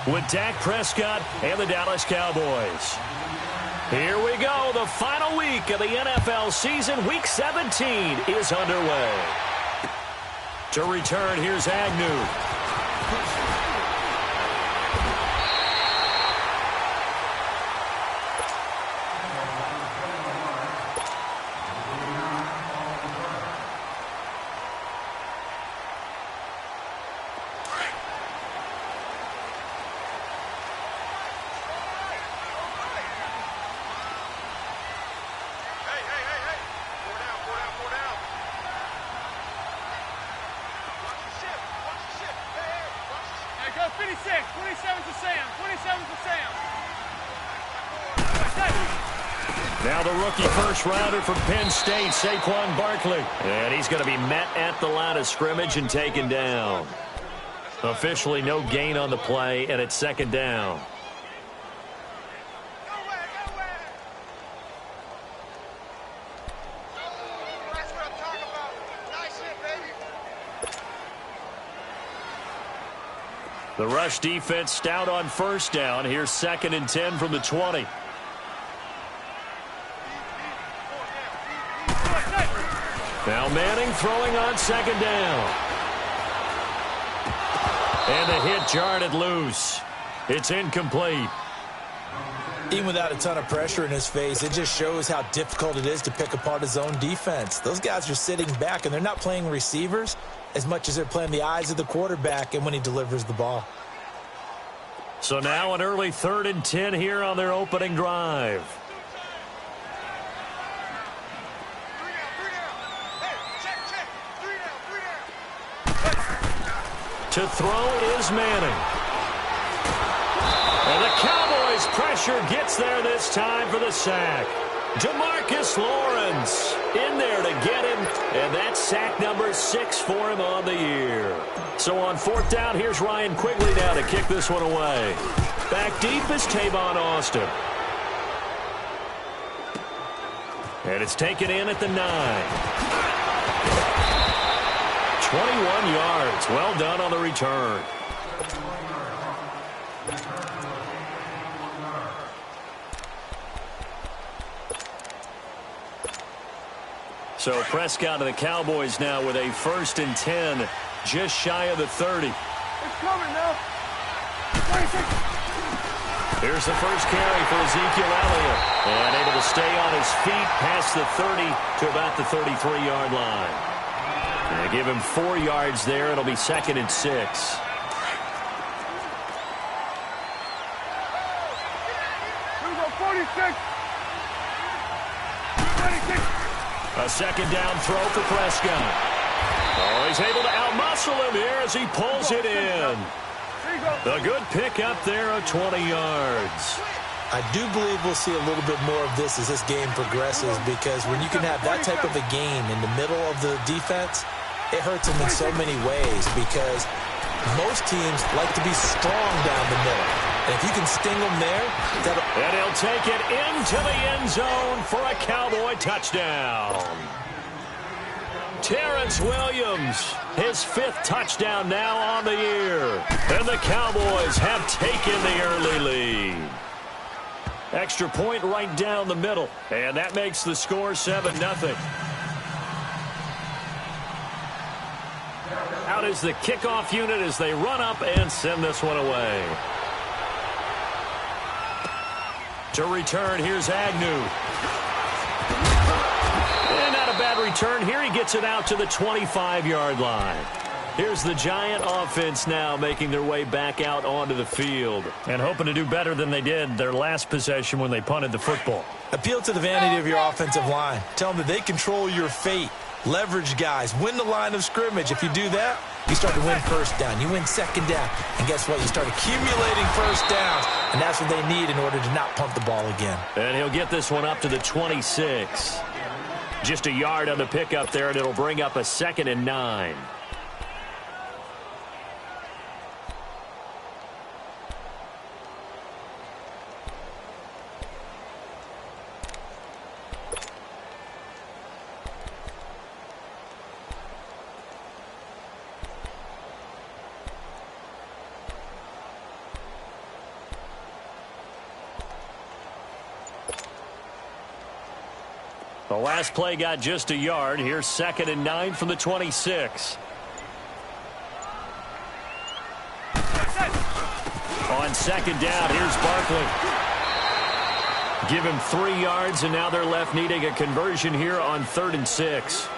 with Dak Prescott and the Dallas Cowboys. Here we go. The final week of the NFL season. Week 17 is underway. To return, here's Agnew. Now the rookie first-rounder from Penn State, Saquon Barkley. And he's going to be met at the line of scrimmage and taken down. Officially no gain on the play, and it's second down. The rush defense stout on first down. Here's 2nd and 10 from the 20. Now Manning throwing on second down. And the hit jarred it loose. It's incomplete. Even without a ton of pressure in his face, it just shows how difficult it is to pick apart his own defense. Those guys are sitting back, and they're not playing receivers as much as they're playing the eyes of the quarterback and when he delivers the ball. So now an early 3rd and 10 here on their opening drive. To throw is Manning. And the Cowboys' pressure gets there this time for the sack. DeMarcus Lawrence in there to get him. And that's sack number 6 for him on the year. So on 4th down, here's Ryan Quigley now to kick this one away. Back deep is Tavon Austin. And it's taken in at the 9. 21 yards. Well done on the return. So Prescott and the Cowboys now with a 1st and 10, just shy of the 30. It's coming now. 26. Here's the first carry for Ezekiel Elliott. And able to stay on his feet past the 30 to about the 33-yard line. They give him 4 yards there. It'll be 2nd and 6. Here we go, 46. 26. A 2nd down throw for Prescott. Oh, he's able to outmuscle him here as he pulls it in. A good pickup there of 20 yards. I do believe we'll see a little bit more of this as this game progresses, because when you can have that type of a gain in the middle of the defense, it hurts them in so many ways, because most teams like to be strong down the middle. And if you can sting them there, and he'll take it into the end zone for a Cowboy touchdown. Terrence Williams, his 5th touchdown now on the year. And the Cowboys have taken the early lead. Extra point right down the middle. And that makes the score 7-0. Out is the kickoff unit as they run up and send this one away. To return, here's Agnew. And not a bad return here. He gets it out to the 25-yard line. Here's the Giant offense now making their way back out onto the field and hoping to do better than they did their last possession when they punted the football. Appeal to the vanity of your offensive line. Tell them that they control your fate. Leverage guys. Win the line of scrimmage. If you do that, you start to win first down. You win 2nd down. And guess what? You start accumulating first downs. And that's what they need in order to not punt the ball again. And he'll get this one up to the 26. Just a yard on the pickup there, and it'll bring up a 2nd and 9. The last play got just a yard. Here's 2nd and 9 from the 26. On 2nd down, here's Barkley. Give him 3 yards, and now they're left needing a conversion here on 3rd and 6.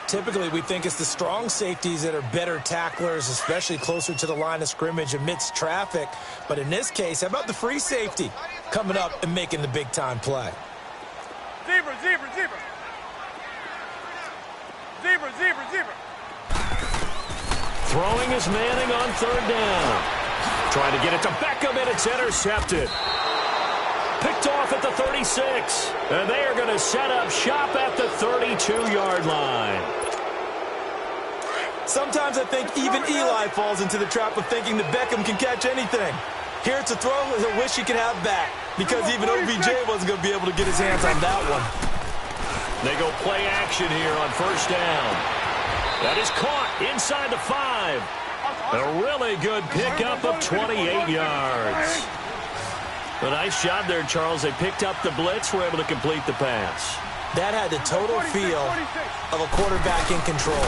Typically, we think it's the strong safeties that are better tacklers, especially closer to the line of scrimmage amidst traffic. But in this case, how about the free safety coming up and making the big-time play? Zebra, zebra, zebra. Zebra, zebra, zebra. Throwing is Manning on 3rd down. Trying to get it to Beckham, and it's intercepted. Picked off at the 36. And they are going to set up shop at the 32-yard line. Sometimes I think even Eli falls into the trap of thinking that Beckham can catch anything. Here it's a throw he'll wish he could have back, because even OBJ wasn't going to be able to get his hands on that one. They go play action here on 1st down. That is caught inside the 5. A really good pickup of 28 yards. A nice job there, Charles. They picked up the blitz, were able to complete the pass. That had the total feel of a quarterback in control.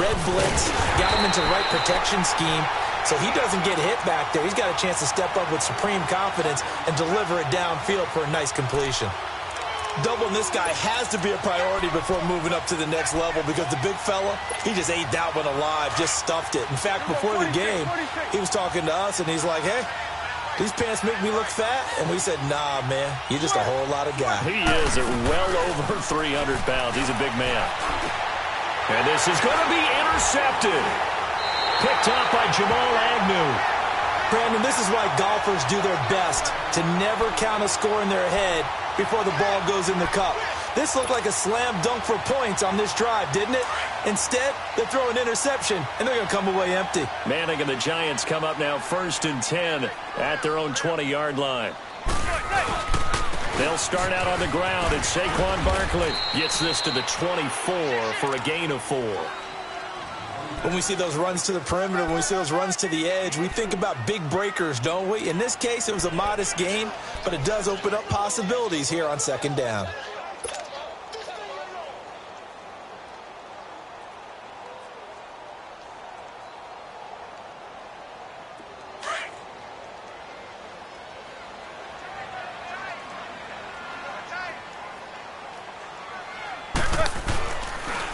Red blitz, got him into the right protection scheme, so he doesn't get hit back there. He's got a chance to step up with supreme confidence and deliver it downfield for a nice completion. Doubling this guy has to be a priority before moving up to the next level, because the big fella, he just ate that one alive, just stuffed it. In fact, before the game, he was talking to us, and he's like, hey, these pants make me look fat. And we said, nah, man, you're just a whole lot of guy. He is at well over 300 pounds. He's a big man. And this is going to be intercepted. Picked up by Jamal Agnew. Brandon, this is why golfers do their best to never count a score in their head before the ball goes in the cup. This looked like a slam dunk for points on this drive, didn't it? Instead, they throw an interception, and they're going to come away empty. Manning and the Giants come up now 1st and 10 at their own 20-yard line. They'll start out on the ground, and Saquon Barkley gets this to the 24 for a gain of 4. When we see those runs to the perimeter, when we see those runs to the edge, we think about big breakers, don't we? In this case, it was a modest gain, but it does open up possibilities here on 2nd down.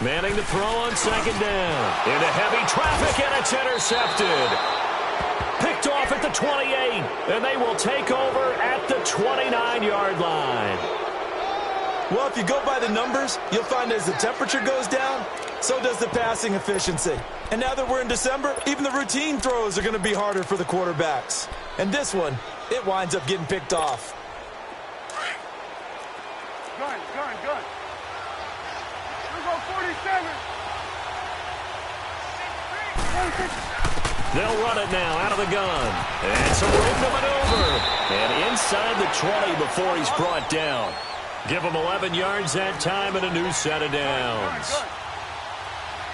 Manning to throw on 2nd down. Into heavy traffic, and it's intercepted. Picked off at the 28, and they will take over at the 29-yard line. Well, if you go by the numbers, you'll find as the temperature goes down, so does the passing efficiency. And now that we're in December, even the routine throws are going to be harder for the quarterbacks. And this one, it winds up getting picked off. Gun. Here go 47. They'll run it now out of the gun. And some room to maneuver. And inside the 20 before he's brought down. Give him 11 yards that time and a new set of downs.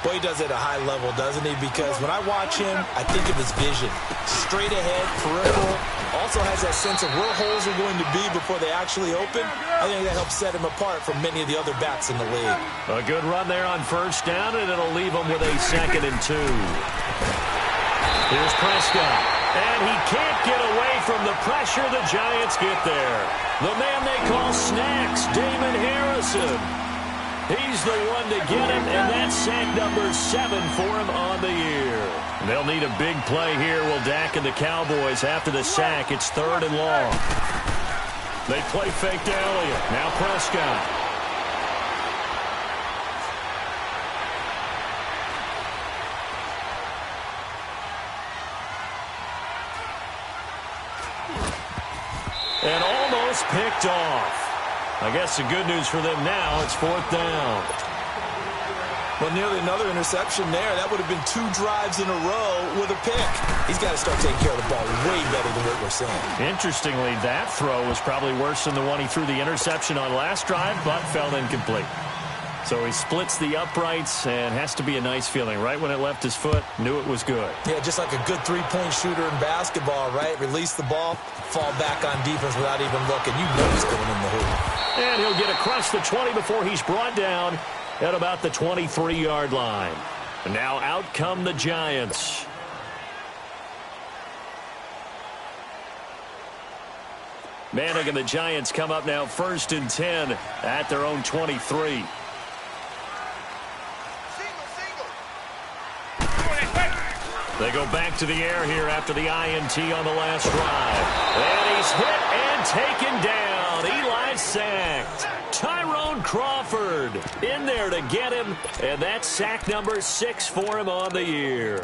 Boy, he does it at a high level, doesn't he? Because when I watch him, I think of his vision. Straight ahead, peripheral. Also has that sense of where holes are going to be before they actually open. I think that helps set him apart from many of the other backs in the league. A good run there on 1st down, and it'll leave him with a 2nd and 2. Here's Prescott. And he can't get away from the pressure. The Giants get there. The man they call Snacks, Damon Harrison. He's the one to get him, and that's sack number 7 for him on the year. They'll need a big play here. Will Dak and the Cowboys after the sack. It's 3rd and long. They play fake to Elliott. Now Prescott. And almost picked off. I guess the good news for them now, it's 4th down. Well, nearly another interception there. That would have been 2 drives in a row with a pick. He's got to start taking care of the ball way better than what we're seeing. Interestingly, that throw was probably worse than the one he threw the interception on last drive, but fell incomplete. So he splits the uprights and has to be a nice feeling. Right when it left his foot, knew it was good. Yeah, just like a good three-point shooter in basketball, right? Release the ball, fall back on defense without even looking. You know he's going in the hoop. And he'll get across the 20 before he's brought down at about the 23-yard line. And now out come the Giants. Manning and the Giants come up now 1st and 10 at their own 23. They go back to the air here after the INT on the last drive. And he's hit and taken down. Eli sacked. Tyrone Crawford in there to get him. And that's sack number 6 for him on the year.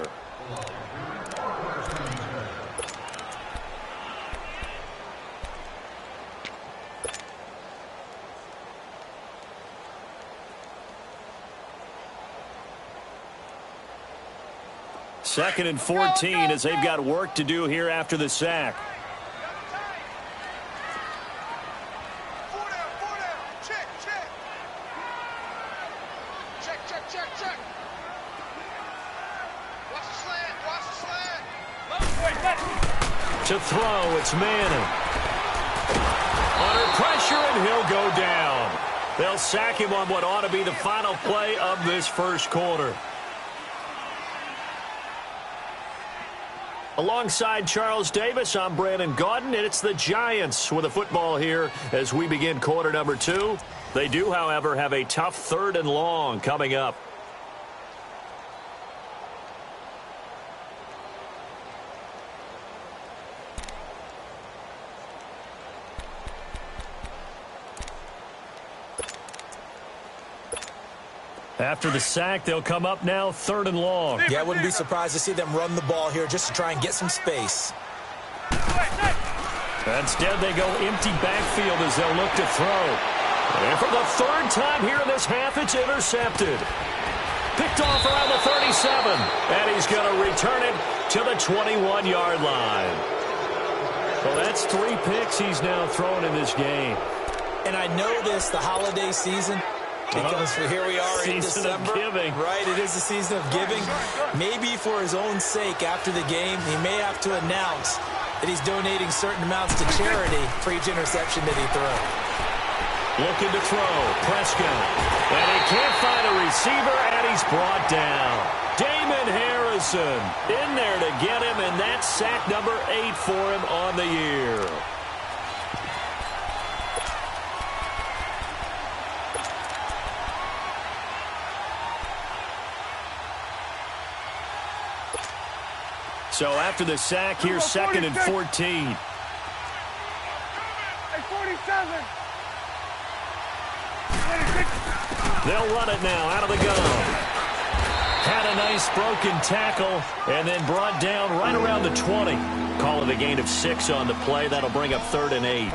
Second and 14 as they've got work to do here after the sack. Check. Watch the slant. To throw, it's Manning. Under pressure, and he'll go down. They'll sack him on what ought to be the final play of this first quarter. Alongside Charles Davis, I'm Brandon Gaudin, and it's the Giants with the football here as we begin quarter number 2. They do, however, have a tough 3rd and long coming up. After the sack, they'll come up now 3rd and long. Yeah, I wouldn't be surprised to see them run the ball here just to try and get some space. Instead, they go empty backfield as they'll look to throw. And for the 3rd time here in this half, it's intercepted. Picked off around the 37. And he's going to return it to the 21-yard line. Well, that's 3 picks he's now thrown in this game. And I know this, the holiday season, because here we are in December. Season of giving. Right, it is the season of giving. Maybe for his own sake after the game, he may have to announce that he's donating certain amounts to charity for each interception that he throws. Looking to throw, Prescott. And he can't find a receiver, and he's brought down. Damon Harrison in there to get him, and that's sack number 8 for him on the year. So after the sack, here's 2nd and 14. Hey, 47. They'll run it now out of the gun. Had a nice broken tackle and then brought down right around the 20. Call it a gain of 6 on the play. That'll bring up 3rd and 8.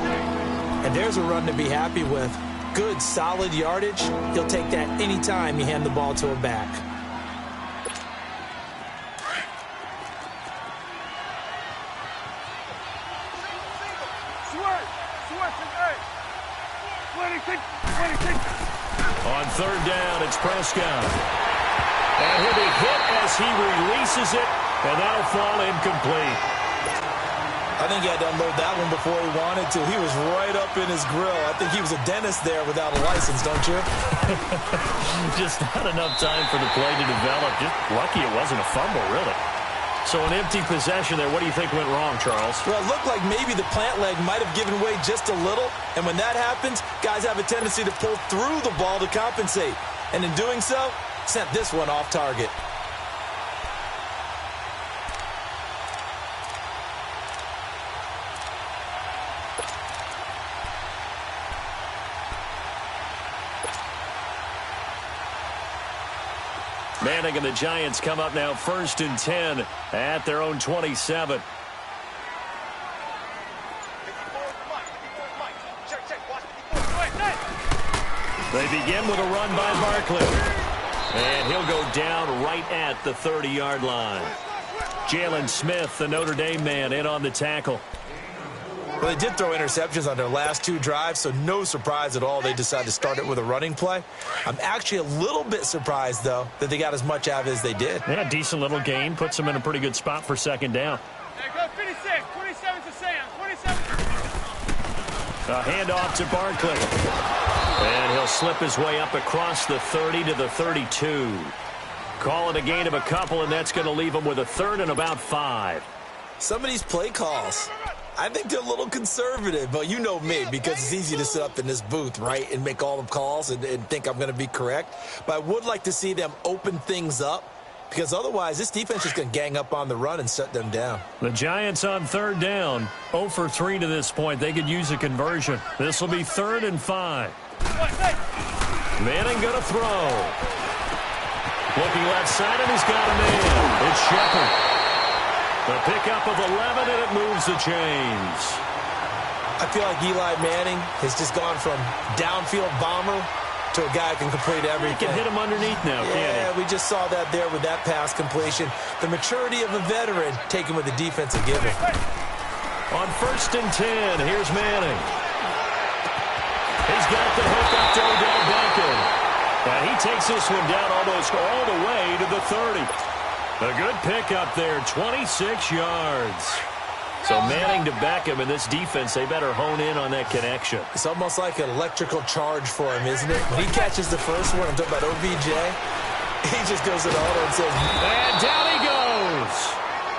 And there's a run to be happy with. Good, solid yardage. He'll take that anytime you hand the ball to a back. On 3rd down, it's Prescott. And he'll be hit as he releases it, and that'll fall incomplete. I think he had to unload that one before he wanted to. He was right up in his grill. I think he was a dentist there without a license, don't you? Just not enough time for the play to develop. Just lucky it wasn't a fumble, really. So an empty possession there. What do you think went wrong, Charles? Well, it looked like maybe the plant leg might have given way just a little. And when that happens, guys have a tendency to pull through the ball to compensate. And in doing so, sent this one off target. Manning and the Giants come up now 1st and 10 at their own 27. They begin with a run by Barkley. And he'll go down right at the 30-yard line. Jalen Smith, the Notre Dame man, in on the tackle. Well, they did throw interceptions on their last 2 drives, so no surprise at all they decided to start it with a running play. I'm actually a little bit surprised, though, that they got as much out of it as they did. Yeah, decent little gain. Puts them in a pretty good spot for second down. There goes 56. 27 to Sam. 27. A handoff to Barkley. And he'll slip his way up across the 30 to the 32. Call it a gain of a couple, and that's going to leave him with a third and about 5. Some of these play calls, I think they're a little conservative, but you know me, because it's easy to sit up in this booth, right, and make all the calls and think I'm going to be correct. But I would like to see them open things up, because otherwise this defense is going to gang up on the run and shut them down. The Giants on third down, 0 for 3 to this point. They could use a conversion. This will be 3rd and 5. Manning going to throw. Looking left side, and he's got a man. It's Shepard. The pickup of 11, and it moves the chains. I feel like Eli Manning has just gone from downfield bomber to a guy who can complete everything. He can hit him underneath now, can't he? Yeah, we just saw that there with that pass completion. The maturity of a veteran taken with the defensive given. On 1st and 10, here's Manning. He's got the hook up to Odell Beckham. And he takes this one down almost all the way to the 30. A good pickup there, 26 yards. So Manning to Beckham, and this defense, they better hone in on that connection. It's almost like an electrical charge for him, isn't it? When he catches the first one, I'm talking about OBJ, he just goes to the auto and says, and down he goes.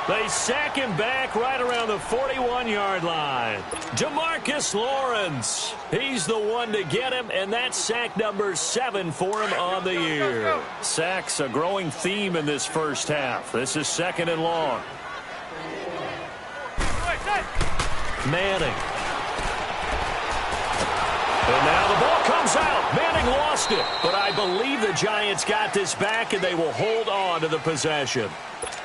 They sack him back right around the 41-yard line. Demarcus Lawrence, he's the one to get him, and that's sack number 7 for him on the year. Sacks a growing theme in this first half. This is 2nd and long. Manning. And now the ball comes out. Manning lost it, but I believe the Giants got this back, and they will hold on to the possession.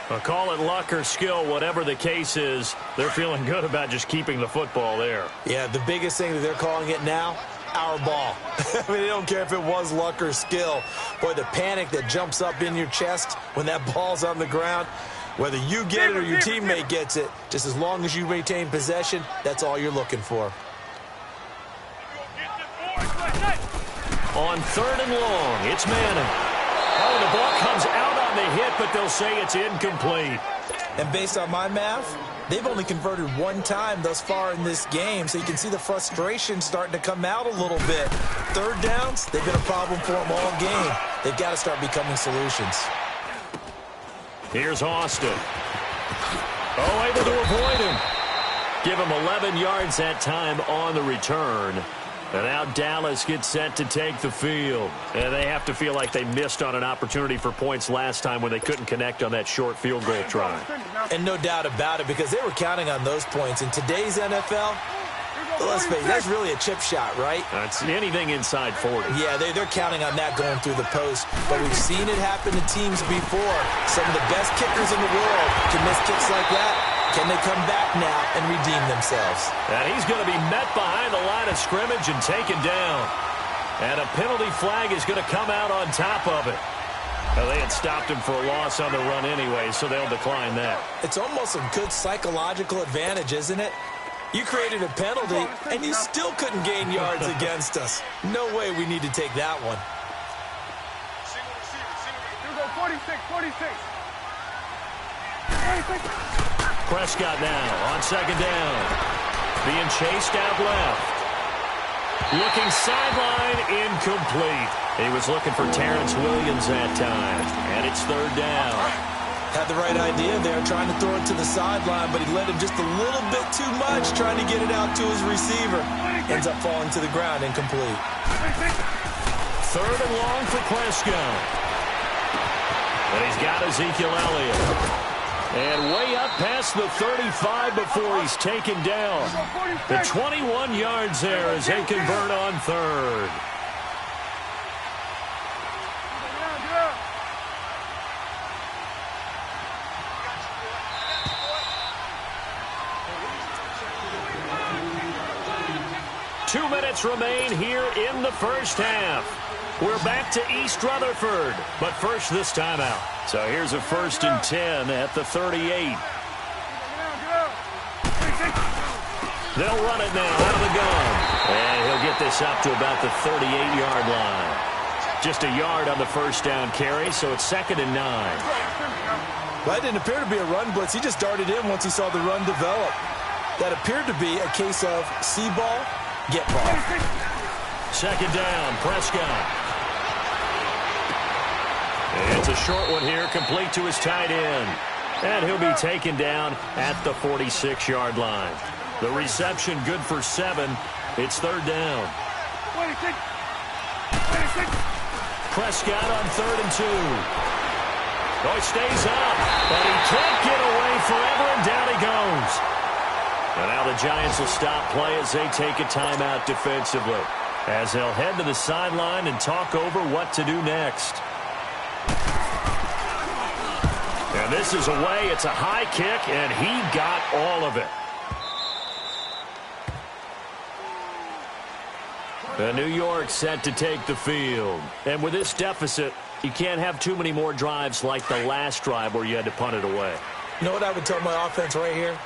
I'll call it luck or skill, whatever the case is. They're feeling good about just keeping the football there. Yeah, the biggest thing that they're calling it now, our ball. I mean, they don't care if it was luck or skill. Boy, the panic that jumps up in your chest when that ball's on the ground, whether you get it or your teammate gets it, just as long as you retain possession, that's all you're looking for. On 3rd and long, it's Manning. Oh, the ball comes out on the hit, but they'll say it's incomplete. And based on my math, they've only converted 1 time thus far in this game, so you can see the frustration starting to come out a little bit. 3rd downs, they've been a problem for them all game. They've got to start becoming solutions. Here's Austin. Oh, able to avoid him. Give him 11 yards that time on the return. And now Dallas gets set to take the field. And they have to feel like they missed on an opportunity for points last time when they couldn't connect on that short field goal try. And no doubt about it, because they were counting on those points. In today's NFL, let's face it, that's really a chip shot, right? That's anything inside 40. Yeah, they're counting on that going through the post. But we've seen it happen to teams before. Some of the best kickers in the world can miss kicks like that. Can they come back now and redeem themselves? And he's going to be met behind the line of scrimmage and taken down. And a penalty flag is going to come out on top of it. Well, they had stopped him for a loss on the run anyway, so they'll decline that. It's almost a good psychological advantage, isn't it? You created a penalty, and you still couldn't gain yards against us. No way we need to take that one. Here we go, 46, 46. Prescott now on 2nd down. Being chased out left. Looking sideline, incomplete. He was looking for Terrence Williams that time. And it's 3rd down. Had the right idea there, trying to throw it to the sideline, but he led him just a little bit too much, trying to get it out to his receiver. Ends up falling to the ground, incomplete. 3rd and long for Prescott. And he's got Ezekiel Elliott. And way up past the 35 before he's taken down. The 21 yards there as they convert on 3rd. Two minutes remain here in the first half. We're back to East Rutherford, but first this timeout. So here's a 1st and 10 at the 38. They'll run it now out of the gun. And he'll get this up to about the 38-yard line. Just a yard on the first down carry, so it's 2nd and 9. Well, that didn't appear to be a run blitz. He just darted in once he saw the run develop. That appeared to be a case of see ball, get ball. 2nd down, Prescott. It's a short one here, complete to his tight end. And he'll be taken down at the 46-yard line. The reception good for 7. It's 3rd down. 26. Prescott on 3rd and 2. Oh, he stays up, but he can't get away forever, and down he goes. And now the Giants will stop play as they take a timeout defensively, as they'll head to the sideline and talk over what to do next. And this is away. It's a high kick, and he got all of it. New York set to take the field. And with this deficit, you can't have too many more drives like the last drive where you had to punt it away. You know what I would tell my offense right here?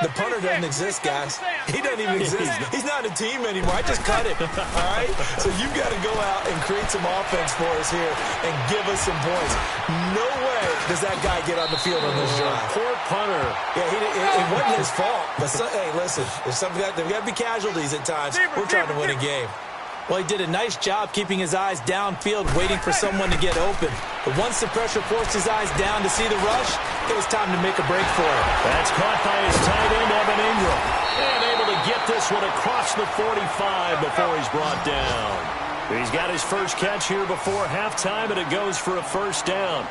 The punter doesn't exist, guys. He doesn't even exist. He's not a team anymore. I just cut him, all right? So you've got to go out and create some offense for us here and give us some points. No way does that guy get on the field on this drive. Poor punter. Yeah, it wasn't his fault. But hey, listen, there's got to be casualties at times. We're trying to win a game. Well, he did a nice job keeping his eyes downfield, waiting for someone to get open. But once the pressure forced his eyes down to see the rush, it was time to make a break for it. That's caught by his tight end, Evan Ingram. And able to get this one across the 45 before he's brought down. He's got his first catch here before halftime, and it goes for a 1st down.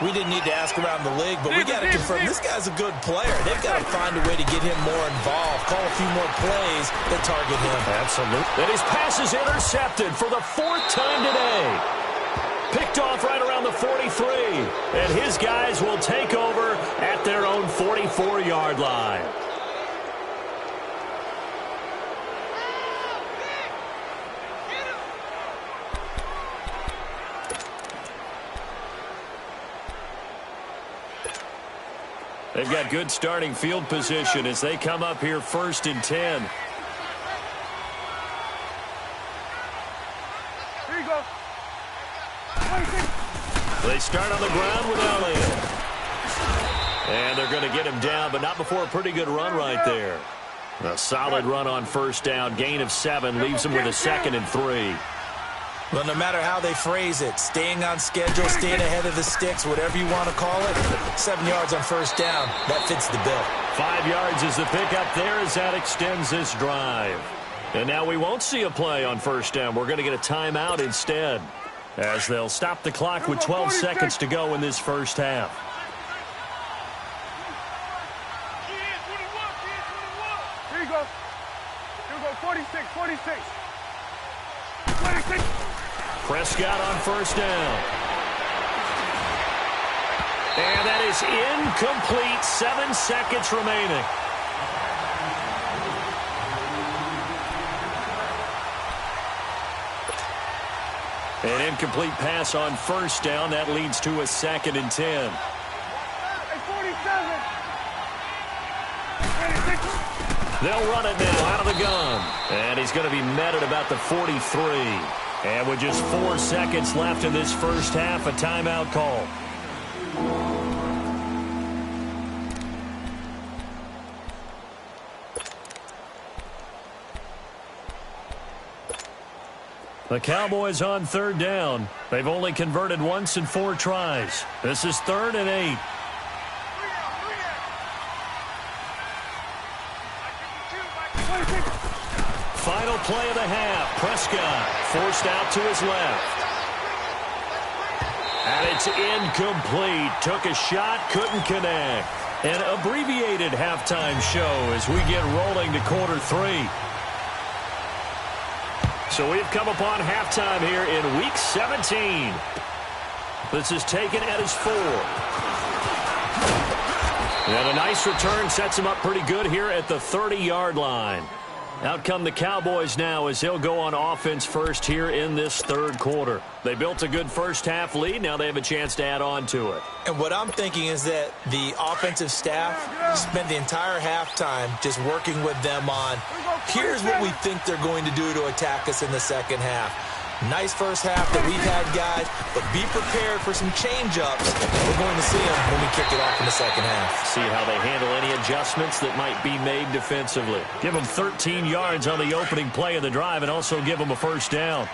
We didn't need to ask around the league, but we got to confirm this guy's a good player. They've got to find a way to get him more involved, call a few more plays that target him. Absolutely. And his pass is intercepted for the 4th time today. Picked off right around the 43. And his guys will take over at their own 44-yard line. They've got good starting field position as they come up here 1st and 10. Here you go. 26. They start on the ground with Elliott. And they're going to get him down, but not before a pretty good run right there. A solid run on 1st down. Gain of 7 leaves him with a 2nd and 3. Well, no matter how they phrase it, staying on schedule, staying ahead of the sticks, whatever you want to call it, 7 yards on 1st down, that fits the bill. 5 yards is the pickup there as that extends this drive. And now we won't see a play on 1st down. We're going to get a timeout instead, as they'll stop the clock with 12 seconds to go in this 1st half. Here you go. Here you go. 46, 46. 26. Prescott on 1st down. And that is incomplete. 7 seconds remaining. An incomplete pass on 1st down. That leads to a 2nd and 10. Hey, 47. 26. They'll run it now out of the gun. And he's going to be met at about the 43. And with just 4 seconds left in this 1st half, a timeout call. The Cowboys on 3rd down. They've only converted once in 4 tries. This is 3rd and 8. Final play of the half. Prescott forced out to his left. And it's incomplete. Took a shot, couldn't connect. An abbreviated halftime show as we get rolling to quarter 3. So we've come upon halftime here in Week 17. This is taken at his 4. And a nice return sets him up pretty good here at the 30-yard line. Out come the Cowboys now as they'll go on offense first here in this third quarter. They built a good first-half lead. Now they have a chance to add on to it. And what I'm thinking is that the offensive staff spent the entire halftime just working with them on, here's what we think they're going to do to attack us in the second half. Nice first half that we've had, guys, but be prepared for some change-ups. We're going to see them when we kick it off in the second half. See how they handle any adjustments that might be made defensively. Give them 13 yards on the opening play of the drive and also give them a first down.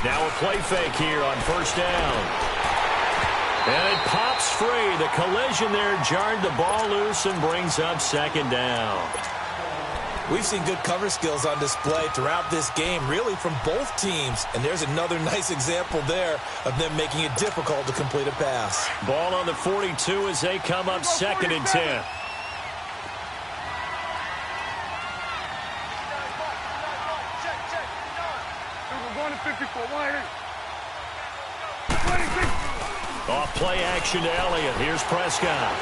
Now a play fake here on first down. And it pops free. The collision there jarred the ball loose and brings up second down. We've seen good cover skills on display throughout this game, really from both teams. And there's another nice example there of them making it difficult to complete a pass. Ball on the 42 as they come up second and 10. Off play action to Elliott. Here's Prescott.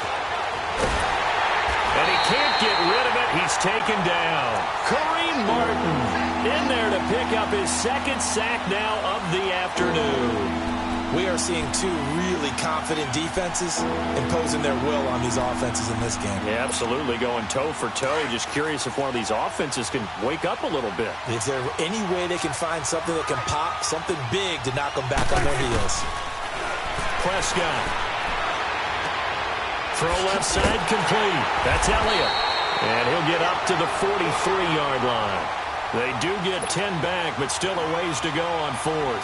And he can't get rid of it. He's taken down. Kareem Martin in there to pick up his second sack now of the afternoon. We are seeing two really confident defenses imposing their will on these offenses in this game. Yeah, absolutely, going toe for toe. Just curious if one of these offenses can wake up a little bit. Is there any way they can find something that can pop, something big to knock them back on their heels? Prescott. Throw left side complete. That's Elliott. And he'll get up to the 43-yard line. They do get 10 back, but still a ways to go on fourth.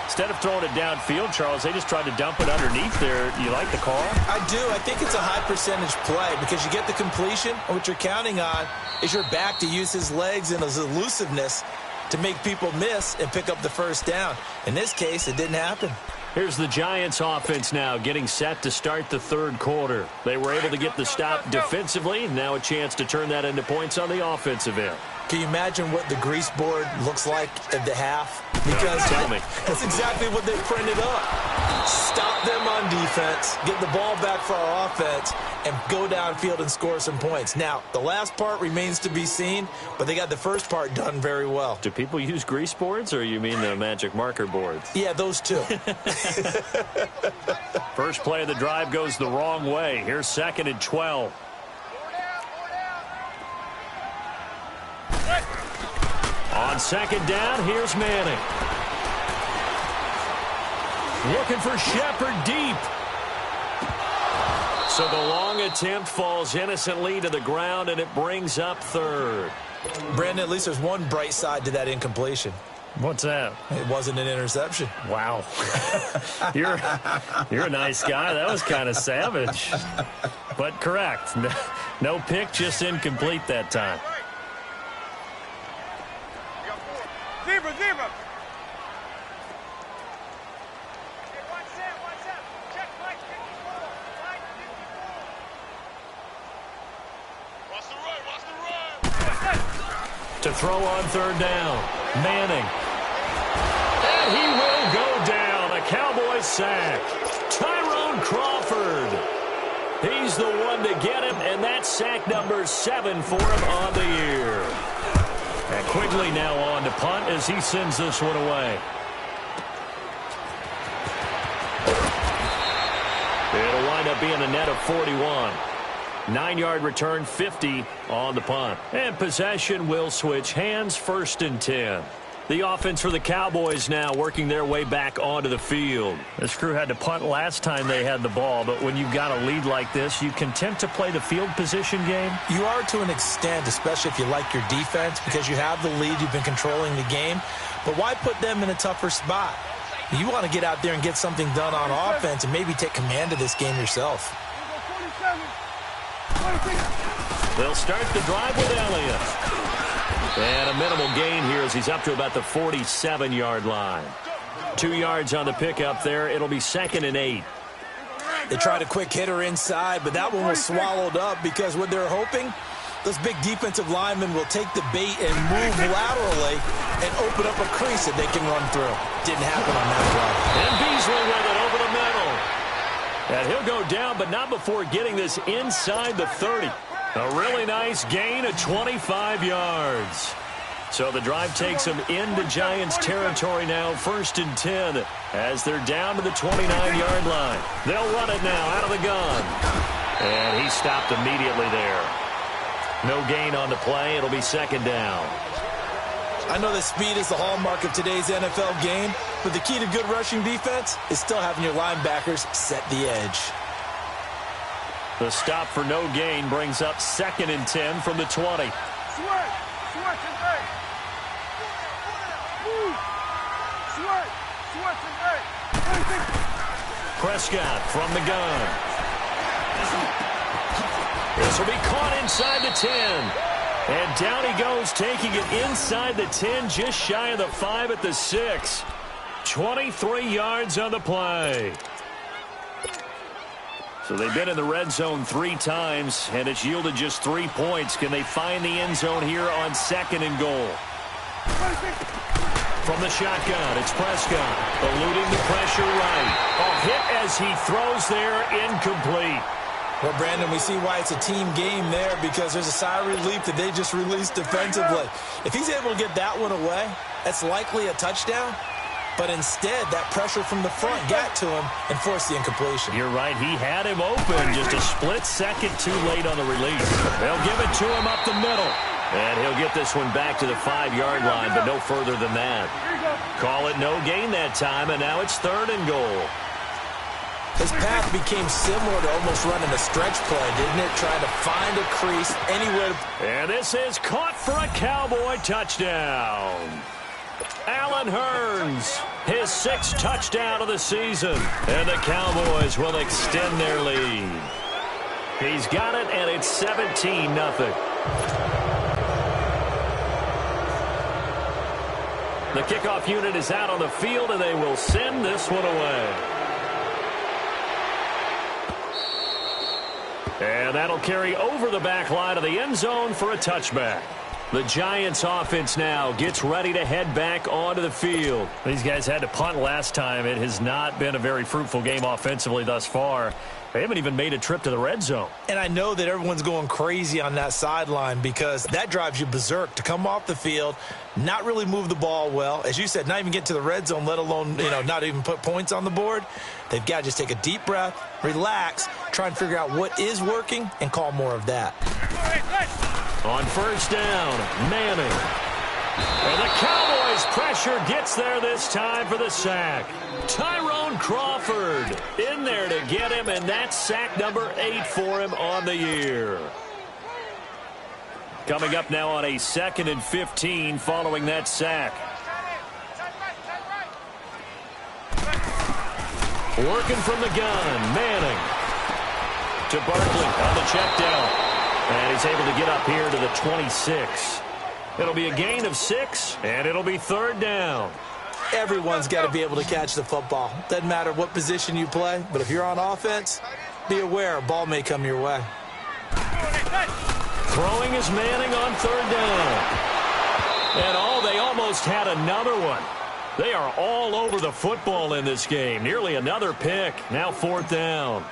Instead of throwing it downfield, Charles, they just tried to dump it underneath there. You like the call? I do. I think it's a high percentage play because you get the completion, and what you're counting on is your back to use his legs and his elusiveness to make people miss and pick up the first down. In this case, it didn't happen. Here's the Giants offense now getting set to start the third quarter. They were able to get the stop defensively. Now a chance to turn that into points on the offensive end. Can you imagine what the grease board looks like at the half? Because tell me. That's exactly what they printed up. Stop them on defense, get the ball back for our offense, and go downfield and score some points. Now, the last part remains to be seen, but they got the first part done very well. Do people use grease boards, or you mean the magic marker boards? Yeah, those two. First play of the drive goes the wrong way. Here's second and 12. On second down, here's Manning. Looking for Shepard deep. So the long attempt falls innocently to the ground, and it brings up third. Brandon, at least there's one bright side to that incompletion. What's that? It wasn't an interception. Wow. You're a nice guy. That was kind of savage. But correct. No pick, just incomplete that time. Zebra. Check Mike 54. Watch the run. To throw on third down. Manning. And he will go down. A Cowboys sack. Tyrone Crawford. He's the one to get him, and that's sack number 7 for him on the year. And Quigley now on to punt as he sends this one away. It'll wind up being a net of 41. 9-yard return, 50 on the punt. And possession will switch hands, first and 10. The offense for the Cowboys now working their way back onto the field. This crew had to punt last time they had the ball, but when you've got a lead like this, you content to play the field position game? You are to an extent, especially if you like your defense, because you have the lead, you've been controlling the game. But why put them in a tougher spot? You want to get out there and get something done on offense and maybe take command of this game yourself. They'll start the drive with Elliott. And a minimal gain here as he's up to about the 47-yard line. 2 yards on the pickup there. It'll be second and 8. They tried a quick hitter inside, but that one was swallowed up because what they're hoping, those big defensive linemen will take the bait and move laterally and open up a crease that they can run through. Didn't happen on that drive. And Beasley with it over the middle. And he'll go down, but not before getting this inside the 30. A really nice gain of 25 yards. So the drive takes them into Giants territory now, 1st and 10, as they're down to the 29-yard line. They'll run it now out of the gun. And he stopped immediately there. No gain on the play. It'll be 2nd down. I know that speed is the hallmark of today's NFL game, but the key to good rushing defense is still having your linebackers set the edge. The stop for no gain brings up 2nd and 10 from the 20. Prescott from the gun. This will be caught inside the 10. And down he goes, taking it inside the 10, just shy of the 5 at the 6. 23 yards on the play. So they've been in the red zone 3 times, and it's yielded just 3 points. Can they find the end zone here on 2nd and goal? From the shotgun, it's Prescott, eluding the pressure right. A hit as he throws there, incomplete. Well, Brandon, we see why it's a team game there, because there's a sigh of relief that they just released defensively. If he's able to get that one away, that's likely a touchdown. But instead, that pressure from the front got to him and forced the incompletion. You're right. He had him open, just a split second too late on the release. They'll give it to him up the middle. And he'll get this one back to the 5-yard line, but no further than that. Call it no gain that time, and now it's 3rd and goal. His path became similar to almost running a stretch play, didn't it? Trying to find a crease anywhere. And this is caught for a Cowboy touchdown. Allen Hurns, his 6th touchdown of the season. And the Cowboys will extend their lead. He's got it, and it's 17-0. The kickoff unit is out on the field, and they will send this one away. And that'll carry over the back line of the end zone for a touchback. The Giants offense now gets ready to head back onto the field. These guys had to punt last time. It has not been a very fruitful game offensively thus far. They haven't even made a trip to the red zone. And I know that everyone's going crazy on that sideline because that drives you berserk to come off the field, not really move the ball well. As you said, not even get to the red zone, let alone, not even put points on the board. They've got to just take a deep breath, relax, try and figure out what is working, and call more of that. On 1st down, Manning. And the Cowboys' pressure gets there this time for the sack. Tyrone Crawford in there to get him, and that's sack number 8 for him on the year. Coming up now on a 2nd and 15 following that sack. Working from the gun, Manning. To Barkley on the check down. And he's able to get up here to the 26. It'll be a gain of 6, and it'll be 3rd down. Everyone's got to be able to catch the football. Doesn't matter what position you play, but if you're on offense, be aware a ball may come your way. Throwing is Manning on 3rd down. And they almost had another one. They are all over the football in this game. Nearly another pick. Now 4th down.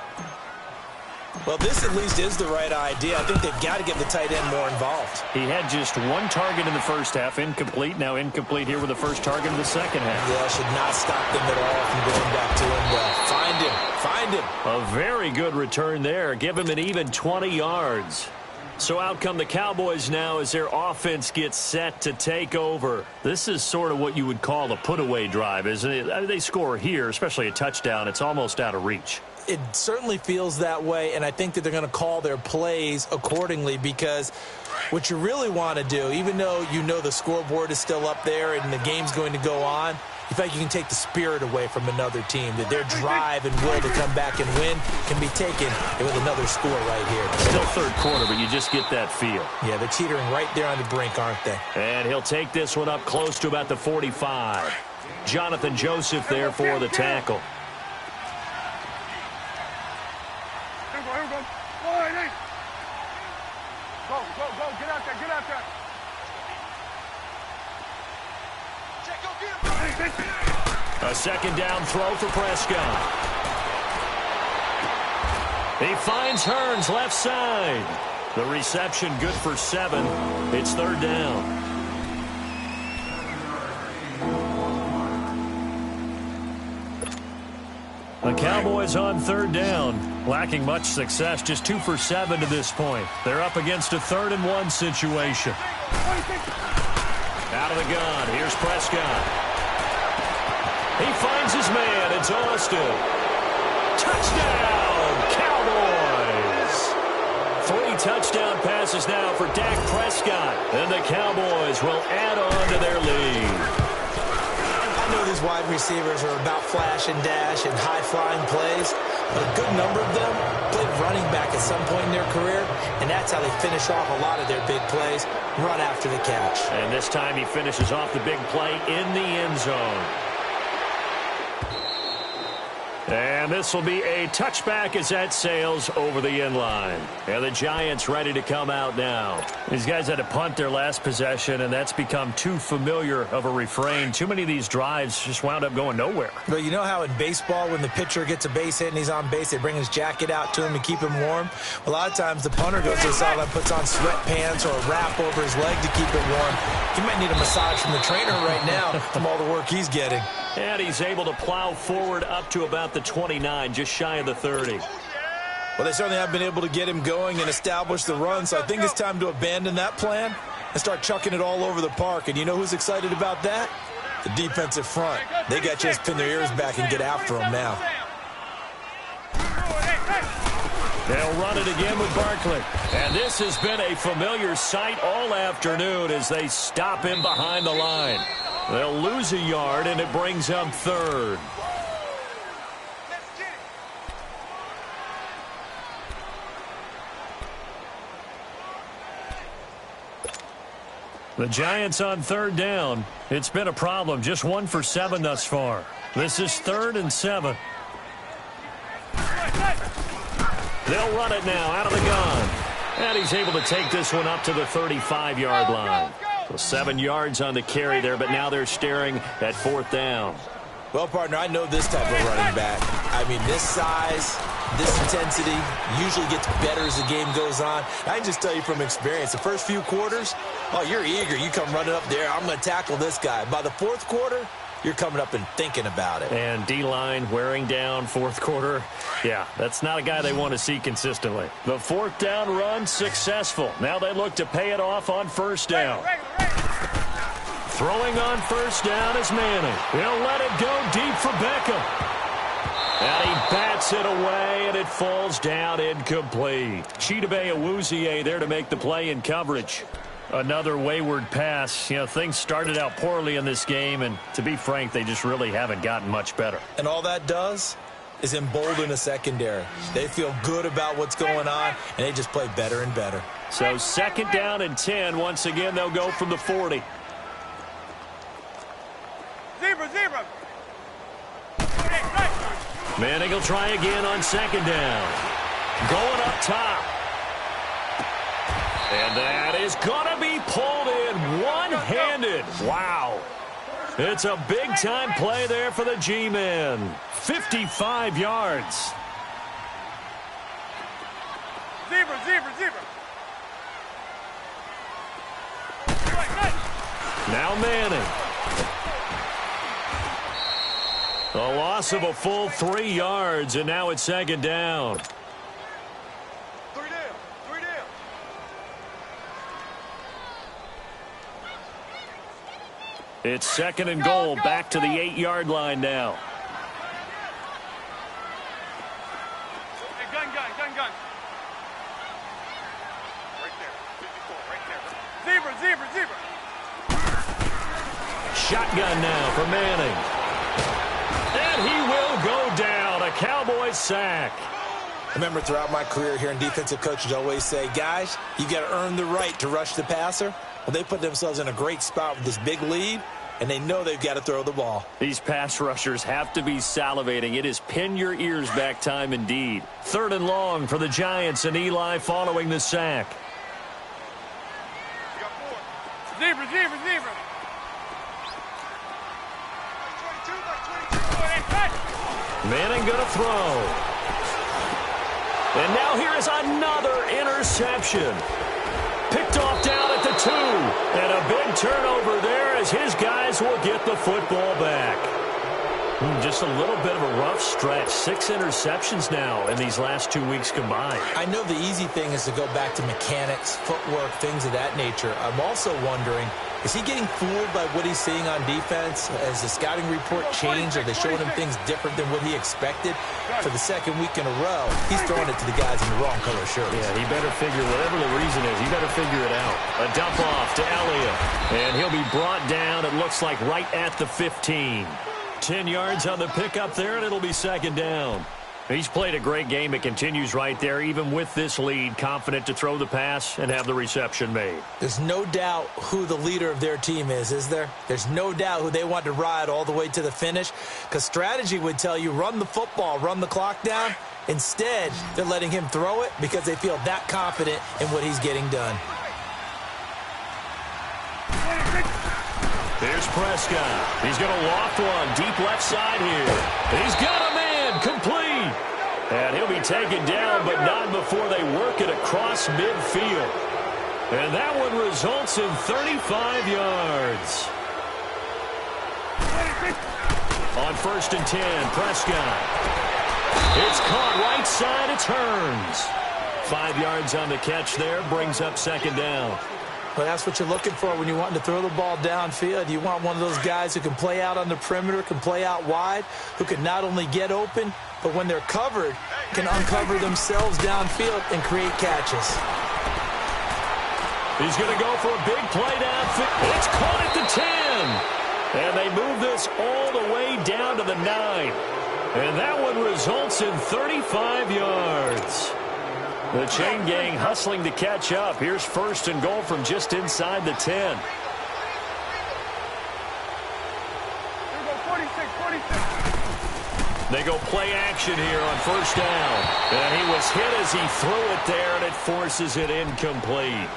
Well, this at least is the right idea. I think they've got to get the tight end more involved. He had just 1 target in the first half, incomplete. Now incomplete here with the first target in the second half. Yeah, should not stop them at all from going back to him. Find him. Find him. A very good return there. Give him an even 20 yards. So out come the Cowboys now as their offense gets set to take over. This is sort of what you would call a put-away drive, isn't it? I mean, they score here, especially a touchdown. It's almost out of reach. It certainly feels that way, and I think that they're going to call their plays accordingly because what you really want to do, even though you know the scoreboard is still up there and the game's going to go on, you feel like you can take the spirit away from another team, that their drive and will to come back and win can be taken with another score right here. Still 3rd quarter, but you just get that feel. Yeah, they're teetering right there on the brink, aren't they? And he'll take this one up close to about the 45. Jonathan Joseph there for the tackle. Go, get out there. A 2nd down throw for Prescott. He finds Hearns left side. The reception good for 7. It's third down. The Cowboys on third down, lacking much success, just 2 for 7 to this point. They're up against a 3rd-and-1 situation. Out of the gun, here's Prescott. He finds his man, it's Austin. Touchdown, Cowboys! 3 touchdown passes now for Dak Prescott, and the Cowboys will add on to their lead. I know these wide receivers are about flash and dash and high-flying plays, but a good number of them played running back at some point in their career, and that's how they finish off a lot of their big plays, run after the catch. And this time he finishes off the big play in the end zone. And this will be a touchback as that sails over the end line. And the Giants ready to come out now. These guys had to punt their last possession, and that's become too familiar of a refrain. Too many of these drives just wound up going nowhere. But you know how in baseball, when the pitcher gets a base hit and he's on base, they bring his jacket out to him to keep him warm? A lot of times the punter goes to the sideline, puts on sweatpants or a wrap over his leg to keep it warm. He might need a massage from the trainer right now from all the work he's getting. And he's able to plow forward up to about the 29, just shy of the 30. Well, they certainly have been able to get him going and establish the run, so I think it's time to abandon that plan and start chucking it all over the park. And you know who's excited about that? The defensive front. They got to just pin their ears back and get after him now. They'll run it again with Barkley. And this has been a familiar sight all afternoon as they stop him behind the line. They'll lose a yard, and it brings up third. The Giants on third down. It's been a problem. Just 1 for 7 thus far. This is 3rd and 7. They'll run it now out of the gun. And he's able to take this one up to the 35-yard line. So 7 yards on the carry there, but now they're staring at 4th down. Well, partner, I know this type of running back. I mean, this size, this intensity usually gets better as the game goes on. I can just tell you from experience, the first few quarters, oh, you're eager. You come running up there, I'm going to tackle this guy. By the 4th quarter, you're coming up and thinking about it. And D-line wearing down 4th quarter. Yeah, that's not a guy they want to see consistently. The 4th down run successful. Now they look to pay it off on 1st down. Throwing on 1st down is Manning. He'll let it go deep for Beckham. And he bats it away, and it falls down incomplete. Chidobe Awuzie there to make the play in coverage. Another wayward pass. You know, things started out poorly in this game, and to be frank, they just really haven't gotten much better. And all that does is embolden a secondary. They feel good about what's going on, and they just play better and better. So 2nd down and 10. Once again, they'll go from the 40. Zebra. Manning will try again on 2nd down. Going up top. And that is going to be pulled in one-handed. Wow. It's a big-time play there for the G-men. 55 yards. Zebra. Now Manning. A loss of a full 3 yards, and now it's 2nd down. 3 down. It's 2nd and goal, back to the 8-yard line now. Hey, gun. Right there. 54, right there. Zebra. Shotgun now for Manning. And he will go down. A Cowboys sack. I remember throughout my career hearing defensive coaches always say, guys, you got to earn the right to rush the passer. Well, they put themselves in a great spot with this big lead, and they know they've got to throw the ball. These pass rushers have to be salivating. It is pin your ears back time indeed. 3rd and long for the Giants, and Eli following the sack. You got 4. Zebra. Manning going to throw. And now here is another interception. Picked off down at the 2. And a big turnover there as his guys will get the football back. Just a little bit of a rough stretch. 6 interceptions now in these last 2 weeks combined. I know the easy thing is to go back to mechanics, footwork, things of that nature. I'm also wondering, is he getting fooled by what he's seeing on defense? Has the scouting report changed? Are they showing him things different than what he expected? For the second week in a row, he's throwing it to the guys in the wrong color shirts. Yeah, he better figure, whatever the reason is, he better figure it out. A dump off to Elliott. And he'll be brought down, it looks like, right at the 15. 10 yards on the pickup there, and it'll be second down. He's played a great game. It continues right there, even with this lead, confident to throw the pass and have the reception made. There's no doubt who the leader of their team is there? There's no doubt who they want to ride all the way to the finish, because strategy would tell you run the football, run the clock down. Instead, they're letting him throw it because they feel that confident in what he's getting done. Here's Prescott. He's going to loft one deep left side here. He's got a man complete. And he'll be taken down, but not before they work it across midfield. And that one results in 35 yards. On 1st and 10, Prescott. It's caught right side. It turns. 5 yards on the catch there. Brings up second down. Well, that's what you're looking for when you're wanting to throw the ball downfield. You want one of those guys who can play out on the perimeter, can play out wide, who can not only get open, but when they're covered, can uncover themselves downfield and create catches. He's going to go for a big play downfield. It's caught at the 10. And they move this all the way down to the 9. And that one results in 35 yards. The chain gang hustling to catch up. Here's 1st and goal from just inside the 10. They go play action here on 1st down. And he was hit as he threw it there, and it forces it incomplete.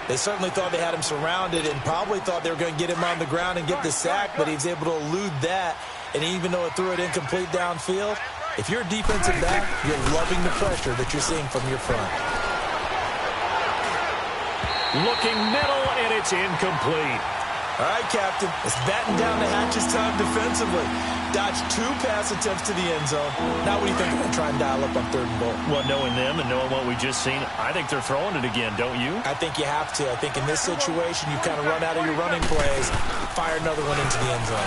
They certainly thought they had him surrounded and probably thought they were going to get him on the ground and get the sack, but he was able to elude that. And even though it threw it incomplete downfield, if you're a defensive back, you're loving the pressure that you're seeing from your front. Looking middle, and it's incomplete. All right, Captain, it's batten down the hatches time defensively. Dodged 2 pass attempts to the end zone. Now what do you think they're going to try and dial up on 3rd and goal? Well, knowing them and knowing what we just seen, I think they're throwing it again, don't you? I think you have to. I think in this situation, you kind of run out of your running plays, fire another one into the end zone.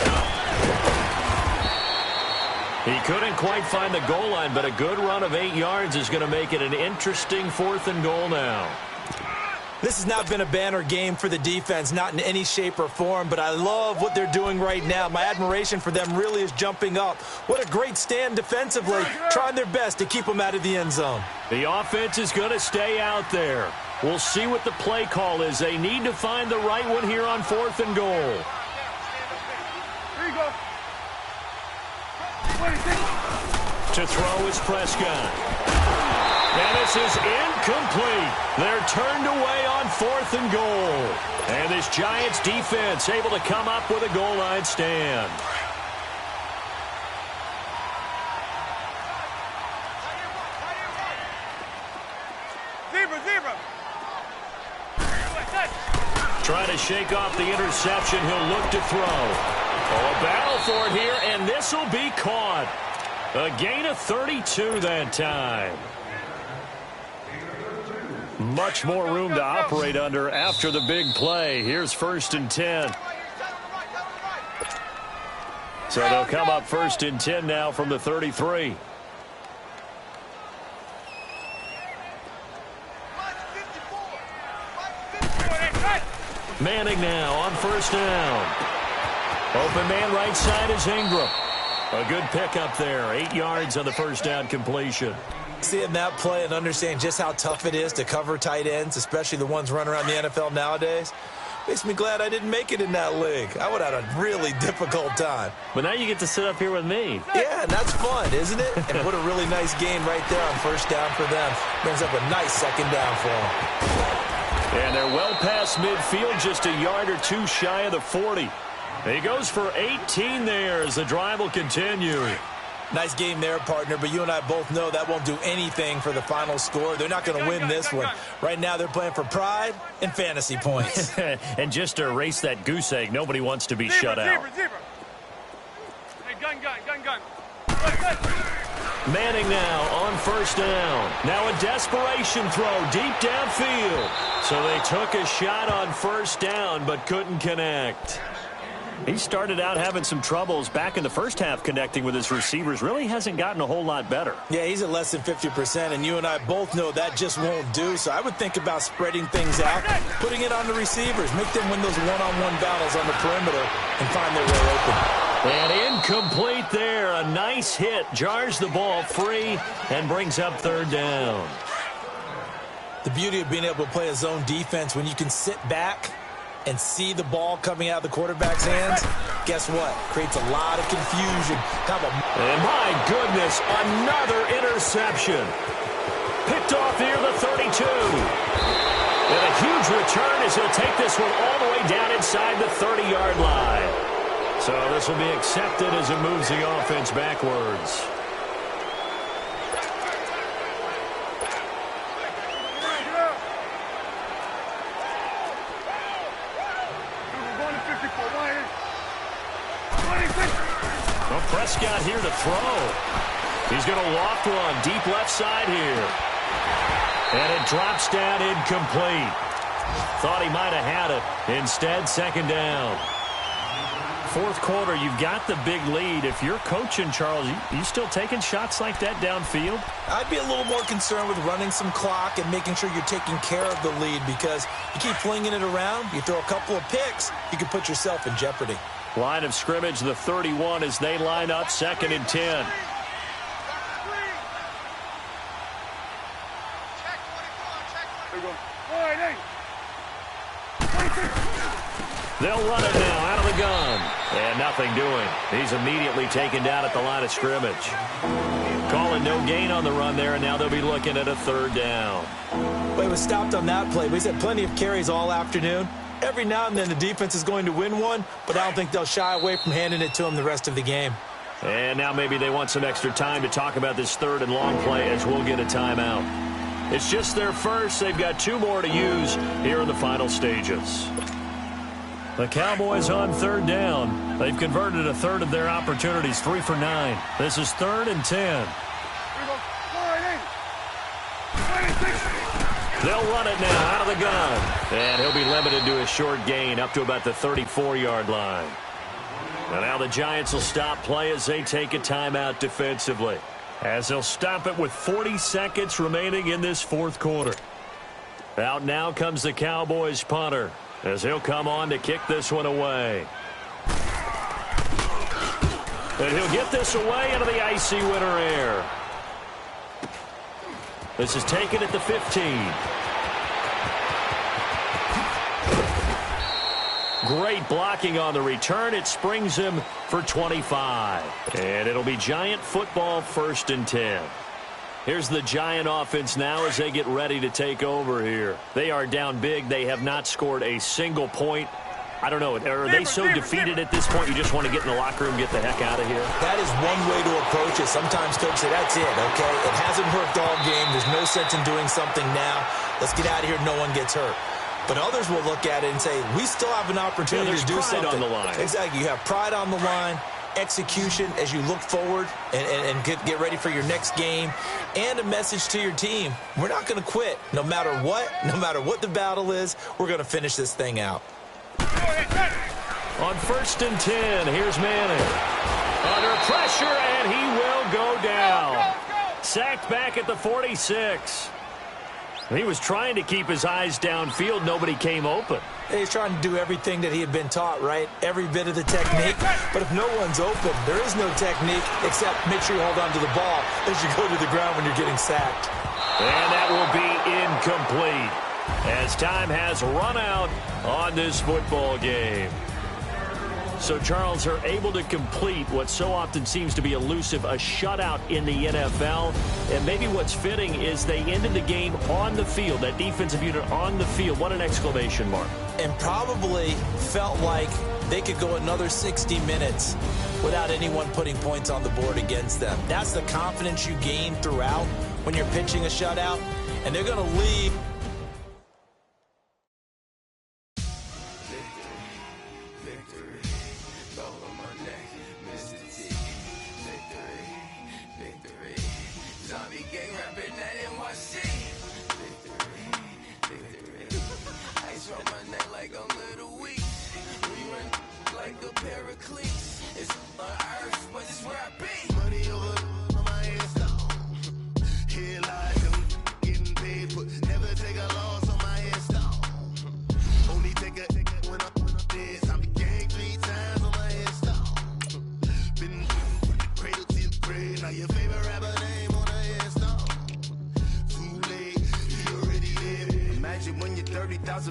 He couldn't quite find the goal line, but a good run of 8 yards is going to make it an interesting 4th and goal now. This has not been a banner game for the defense, not in any shape or form, but I love what they're doing right now. My admiration for them really is jumping up. What a great stand defensively, trying their best to keep them out of the end zone. The offense is going to stay out there. We'll see what the play call is. They need to find the right one here on 4th and goal. Here you go. To throw is Prescott. And this is incomplete. They're turned away on 4th and goal. And this Giants defense able to come up with a goal line stand. Zebra. Trying to shake off the interception. He'll look to throw. Oh, a battle for it here, and this will be caught. A gain of 32 that time. Much more room to operate under after the big play. Here's 1st and 10. So they'll come up 1st and 10 now from the 33. Manning now on 1st down. Open man right side is Ingram. A good pickup there. 8 yards on the 1st down completion. Seeing that play and understand just how tough it is to cover tight ends, especially the ones running around the NFL nowadays, makes me glad I didn't make it in that league. I would have had a really difficult time. But now you get to sit up here with me. Yeah, and that's fun, isn't it? And what a really nice gain right there on 1st down for them. Brings up a nice 2nd down for them. And they're well past midfield, just a yard or 2 shy of the 40. He goes for 18 there as the drive will continue. Nice game there, partner, but you and I both know that won't do anything for the final score. They're not going to win this one. Right now, they're playing for pride and fantasy points. And just to erase that goose egg, nobody wants to be shut out. Hey, gun. Manning now on first down. Now a desperation throw deep downfield. So they took a shot on first down but couldn't connect. He started out having some troubles back in the first half connecting with his receivers. Really hasn't gotten a whole lot better. Yeah, he's at less than 50%, and you and I both know that just won't do. So I would think about spreading things out, putting it on the receivers, make them win those one-on-one battles on the perimeter and find their way open. And incomplete there. A nice hit. Jars the ball free and brings up third down. The beauty of being able to play a zone defense when you can sit back and see the ball coming out of the quarterback's hands, guess what? Creates a lot of confusion. And my goodness, another interception. Picked off near the 32. And a huge return as he'll take this one all the way down inside the 30-yard line. So this will be accepted as it moves the offense backwards. Well, Prescott here to throw. He's going to loft one deep left side here. And it drops down incomplete. Thought he might have had it. Instead, second down. Fourth quarter, you've got the big lead. If you're coaching, Charles, you still taking shots like that downfield? I'd be a little more concerned with running some clock and making sure you're taking care of the lead, because you keep flinging it around, you throw a couple of picks, you can put yourself in jeopardy. Line of scrimmage, the 31 as they line up, 2nd and 10. They'll run it now out of the gun. And nothing doing. He's immediately taken down at the line of scrimmage. Calling no gain on the run there, and now they'll be looking at a third down. Well, he was stopped on that play, but he's had plenty of carries all afternoon. Every now and then the defense is going to win one, but I don't think they'll shy away from handing it to him the rest of the game. And now maybe they want some extra time to talk about this third and long play, as we'll get a timeout. It's just their first. They've got 2 more to use here in the final stages. The Cowboys on third down. They've converted a third of their opportunities, 3 for 9. This is 3rd and 10. They'll run it now out of the gun. And he'll be limited to a short gain up to about the 34-yard line. And now the Giants will stop play as they take a timeout defensively, as they'll stop it with 40 seconds remaining in this fourth quarter. Out now comes the Cowboys punter, as he'll come on to kick this one away. And he'll get this away into the icy winter air. This is taken at the 15. Great blocking on the return. It springs him for 25. And it'll be Giant football, 1st and 10. Here's the Giant offense now as they get ready to take over here. They are down big. They have not scored a single point. I don't know. Are they so defeated at this point you just want to get in the locker room, get the heck out of here? That is one way to approach it. Sometimes coaches say, that's it, okay? It hasn't worked all game. There's no sense in doing something now. Let's get out of here. No one gets hurt. But others will look at it and say, we still have an opportunity to do something. There's pride on the line. Exactly. You have pride on the line, execution as you look forward and get ready for your next game, and a message to your team. We're not going to quit. No matter what the battle is, we're going to finish this thing out. On 1st and 10, here's Manning. Under pressure, and he will go down. Sacked back at the 46. He was trying to keep his eyes downfield. Nobody came open. He's trying to do everything that he had been taught, right? Every bit of the technique. But if no one's open, there is no technique except make sure you hold on to the ball as you go to the ground when you're getting sacked. And that will be incomplete, as time has run out on this football game. So, Charles, are able to complete what so often seems to be elusive, a shutout in the NFL. And maybe what's fitting is they ended the game on the field, that defensive unit on the field. What an exclamation mark. And probably felt like they could go another 60 minutes without anyone putting points on the board against them. That's the confidence you gain throughout when you're pitching a shutout, and they're going to leave.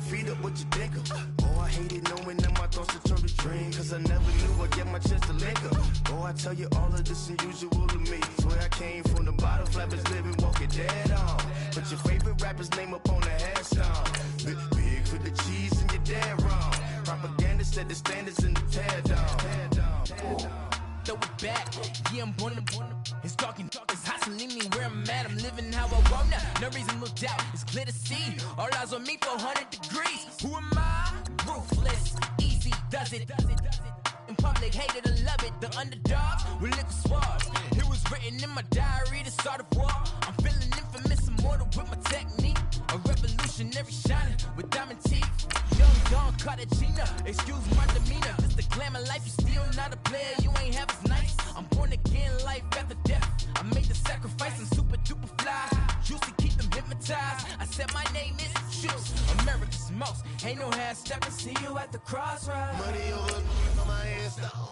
Feet up, what you think of? Oh, I hated knowing that my thoughts would turn to dream, cause I never knew I'd get my chance to link up. Oh, I tell you all of this unusual to me. Swear I came from the bottom, flappers living, walking dead on. Put your favorite rapper's name up on the headstone. Big for the cheese and you're dead wrong. Propaganda set the standards in the tear down. Throw it back, yeah, I'm born to it's talking, it's hot, so leave me where I'm at. I'm living how I want now, no reason to look out, it's clear to see. All eyes on me for 100 degrees. Who am I? Ruthless, easy, does it. In public, hated to love it. The underdogs with liquor swabs. It was written in my diary to start a war. I'm feeling infamous, immortal with my technique. A revolutionary shining with diamond teeth. Young Don Cartagena, excuse my demeanor. This the glamour life, you still not a player, you ain't half as nice. I'm born again, life after death. I made the sacrifice, I'm super duper fly. Used to keep them hypnotized. I said my name is Juice, America's most. Ain't no half stepping, see you at the crossroads. Money over on my headstone.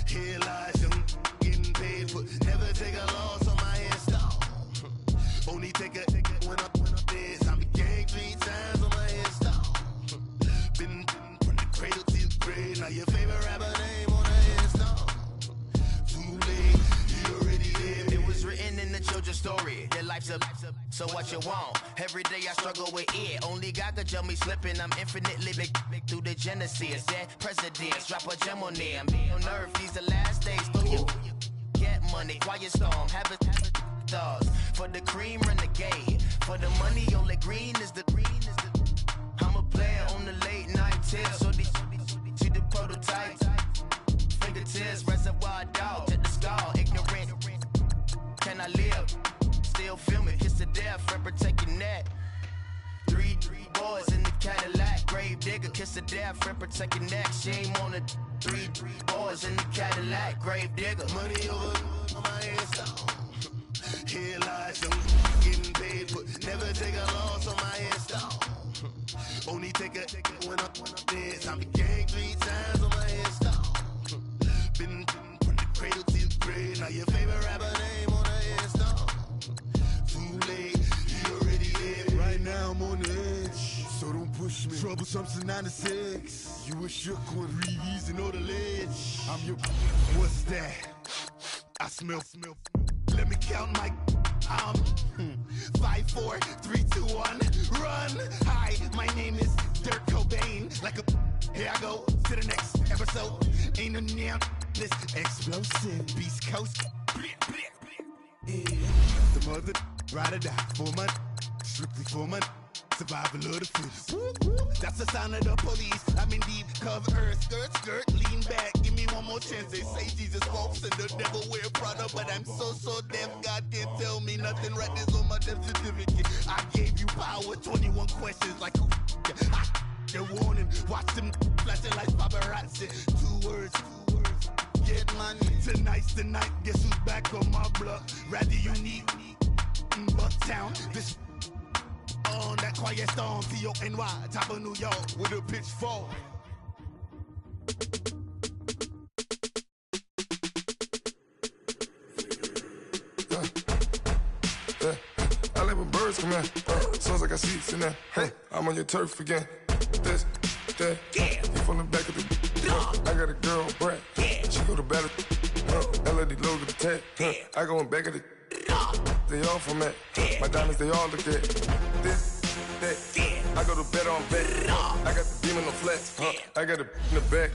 Here lies young, getting paid for. Never take a loss on my headstone. Only take a when I'm dead. I be gang 3 times on my headstone. Been from the cradle to the grave. Now your favorite rapper name on the headstone. Too late, you already dead. It was written in the children's story. Your life's a so what you want. Every day I struggle with it. Only God could jump me slipping. I'm infinitely big through the genesis. Dead presidents, drop a gem on them. On earth, these the last days. So you get money, quiet storm, have it thoughts. For the cream, renegade. For the money, only green is the green is the. I'm a player on the late night tip. So these see the prototype. Fingertips, reservoir dog, to the skull, ignorant. Can I live? Still film it, kiss the death, friend protecting that. Three boys in the Cadillac, grave digger, kiss the death, friend protecting that. Shame on the three boys in the Cadillac, grave digger. Money over on my headstone. Here lies young, getting paid, but never take a loss on my headstone. Only take a when I'm dead. I be gang 3 times on my headstone. Been from the cradle to the grave. Now your favorite rapper name on the headstone. Too late, you already dead. Right now I'm on the edge, so don't push me. Troublesome since 96. You a shook one, reason or the ledge. I'm your. What's that? I smell. Let me count my. 5, 4, 3, 2, 1, run. Hi, my name is Dirk Cobain. Like a, here I go to the next episode. Ain't no damn this explosive Beast Coast. Yeah. The mother ride or die for my strictly for my survival of the fittest. That's the sound of the police. I'm in deep cover, skirt, lean back. Give me one more chance. They say Jesus walks and the devil wear Prada, but I'm so deaf. God can't tell me nothing. Right there's on my death certificate. I gave you power. 21 questions like who? They're warning. Watch them flashing like paparazzi. 2 words. Get money. Tonight's the night. Guess who's back on my block? Rather unique. Bucktown. This. On that quiet storm, T-O-N-Y, top of New York, with a pitchfork. I like when birds come in. Sounds like I see seats in there. Hey, I'm on your turf again. This, that, yeah. You from the back of the. I got a girl, Brad. Yeah. She go to battle. LED logo the tag. Yeah. I go in back of the. They all from that. Yeah. My diamonds, they all look at. This, that, yeah. I go to bed on bet. I got the beam on the flex. I got a in the back.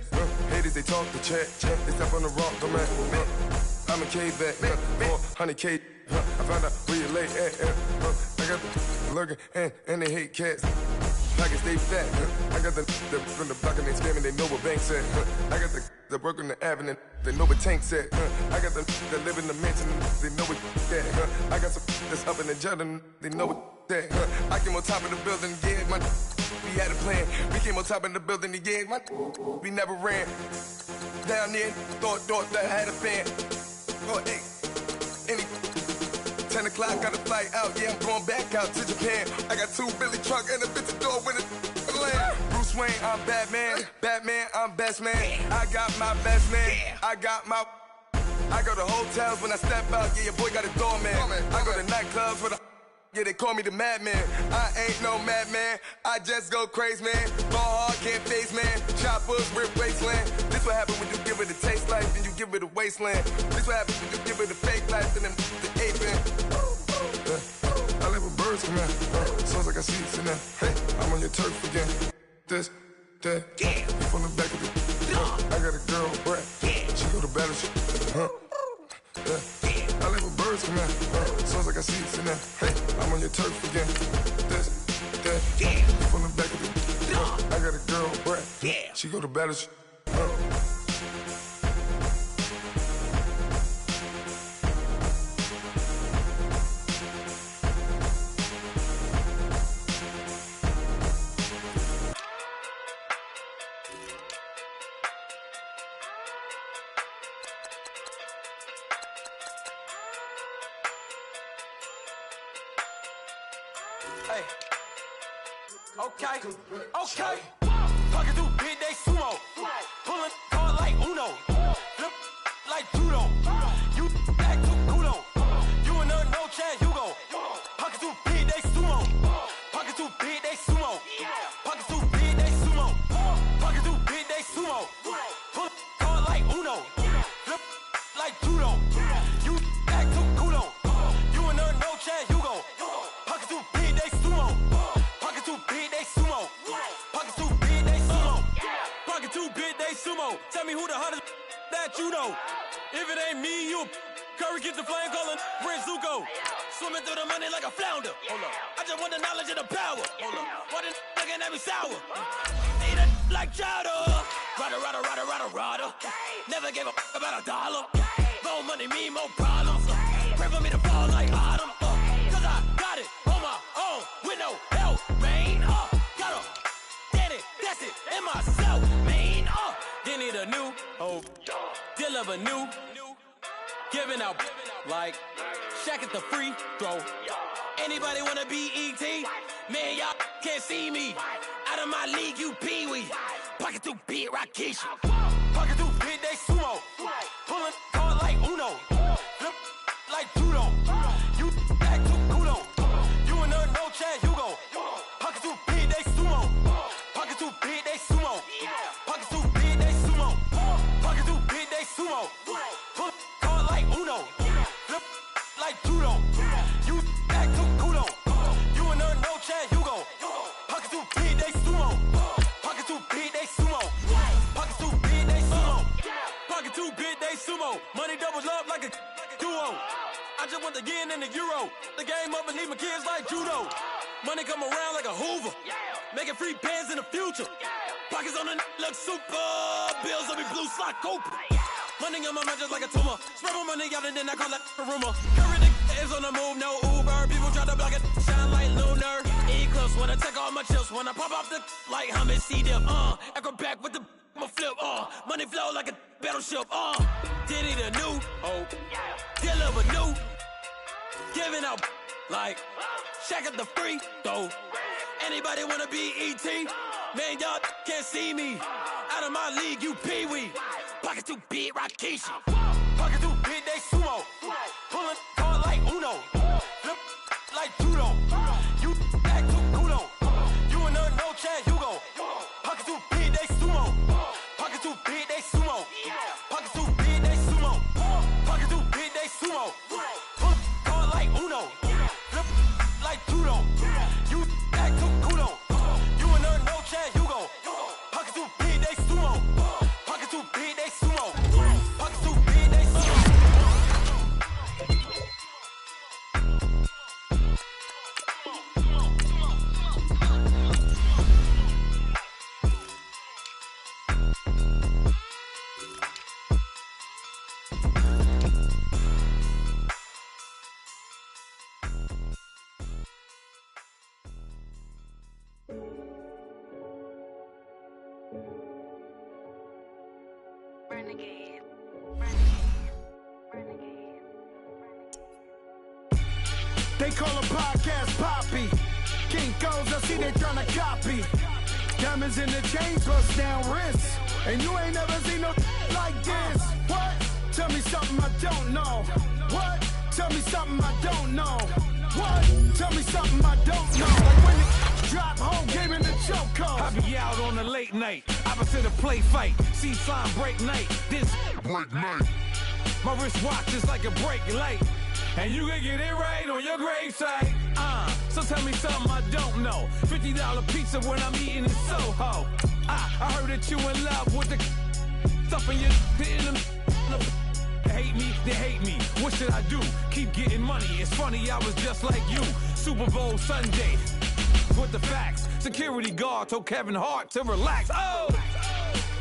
Haters, they talk the chat. They step on the rock, the man. I'm a K-back. 400K. I found out where you lay at. I got the lurking and they hate cats. Pockets stay fat. I got the from the block and they scamming, they know what banks at. I got the work on the avenue, they know what tanks at. I got the that live in the mansion, they know what that. I got some that's up in the jungle, they know what that. I came on top of the building, yeah, my we had a plan. We came on top of the building, yeah, my we never ran. Down there, thought that I had a fan. Oh, hey, any 10 o'clock, got a flight out, yeah, I'm going back out to Japan. I got 2 Billy truck and a bitch door with a land. Bruce Wayne, I'm Batman. Batman, I'm best man. I got my best man. I go to hotels when I step out, yeah, your boy got a doorman. I go to nightclubs with a yeah, they call me the madman. I ain't no madman, I just go crazy, man. Ball hard, can't face, man. Choppers, rip wasteland. This what happen when you give it a taste life, then you give it a wasteland. This what happen when you give it a fake life, then the aping. I live with birds come out. Sounds like I see it in there. Hey, I'm on your turf again. This, that, you from the back of the. I got a girl, Brett. She go to battle. I live with birds come out. Sounds like I see it in there. Hey, I'm on your turf again. This, that, you from the back of the. I got a girl, Brett. She go to battle. Hey. Okay. Fucking through big day sumo. Pulling hard like Uno. Flip like judo. You back to Kudo. You and her no chance, you go. Pocket through big day sumo. Pocket through big day sumo. Pocket through big day sumo. Pocket through big day sumo. Pull hard like Uno. Flip like judo. You back to Kudo. You and her no chance, you go. Pocket through big day sumo. Pocket through big day sumo. Pocket through big day sumo. Pocket through big day sumo. Tell me who the hottest that you know. If it ain't me, you Curry gets the flame calling Prince Zuko. Swimming through the money like a flounder. I just want the knowledge and the power. Why the looking at me sour? Eat it like chowder. Rada. Never gave a about $1. More money, me, more problems. Pray for me to fall like autumn. Cause I got it on my own with no help, man. Got a daddy, that's it, and myself, man. They need a new hope, deal of a new, giving out like Shaq at the free throw. Anybody wanna be E.T.? Man, y'all can't see me. Out of my league, you pee-wee. Pocket through beat Rakishi. Pocket through big day sumo. Pulling hard like Uno. Flip like judo. You back to Kudo. You and her no chance, you go. Pocket through big day sumo. Pocket through big day sumo. Pocket through big day sumo. Pocket through big day sumo. Pull hard like Uno. Flip like judo. You back to Kudo. You and her no chance, you go. Pocket through big day sumo. Pocket through big day sumo. Pocket through big day sumo. Pocket through big day sumo. Money doubles up like a duo. I just want the yen and the euro. The game up and leave my kids like judo. Money come around like a Hoover. Making free bands in the future. Pockets on the look super. Bills on me blue slot Cooper. Money on my mind just like a tumor. Spread my money out and then I call that a rumor. Curry is on the move, no Uber. People try to block it, shine like lunar. Eclipse when I take all my chips. When I pop off the like hummus C-dip. Echo back with the flip. Money flow like a battleship. Diddy the new hope. Deliver new. Giving out like Shaq at the free throw. Anybody wanna be E.T.? Man, y'all can't see me. Out of my league, you pee-wee. Pocket too big, Rakishi. Pocket too big, they sumo. Pulling hard like Uno. Flip like judo. You back to Kudo. You and her no chance, you go. Pocket too big, they sumo. Pocket too big, they sumo. Pocket too big, they sumo. Pocket too big, they sumo. Pull hard like Uno. Flip like judo. You back to Kudo. They call a podcast Poppy. Kinkos, I see they tryna copy. Diamonds in the chains, bust down wrists. And you ain't never seen no like this. What? Tell me something I don't know. What? Tell me something I don't know. What? Tell me something I don't know. Like when it drop home game in the chokehold. I be out on a late night. Opposite a play fight. See sign break night. This break night. My wrist watch is like a break light. And you can get it right on your gravesite. So tell me something I don't know. $50 pizza when I'm eating in Soho. I heard that you in love with the stuff in your hate me, they hate me. What should I do? Keep getting money. It's funny, I was just like you. Super Bowl Sunday with the facts. Security guard told Kevin Hart to relax. Oh!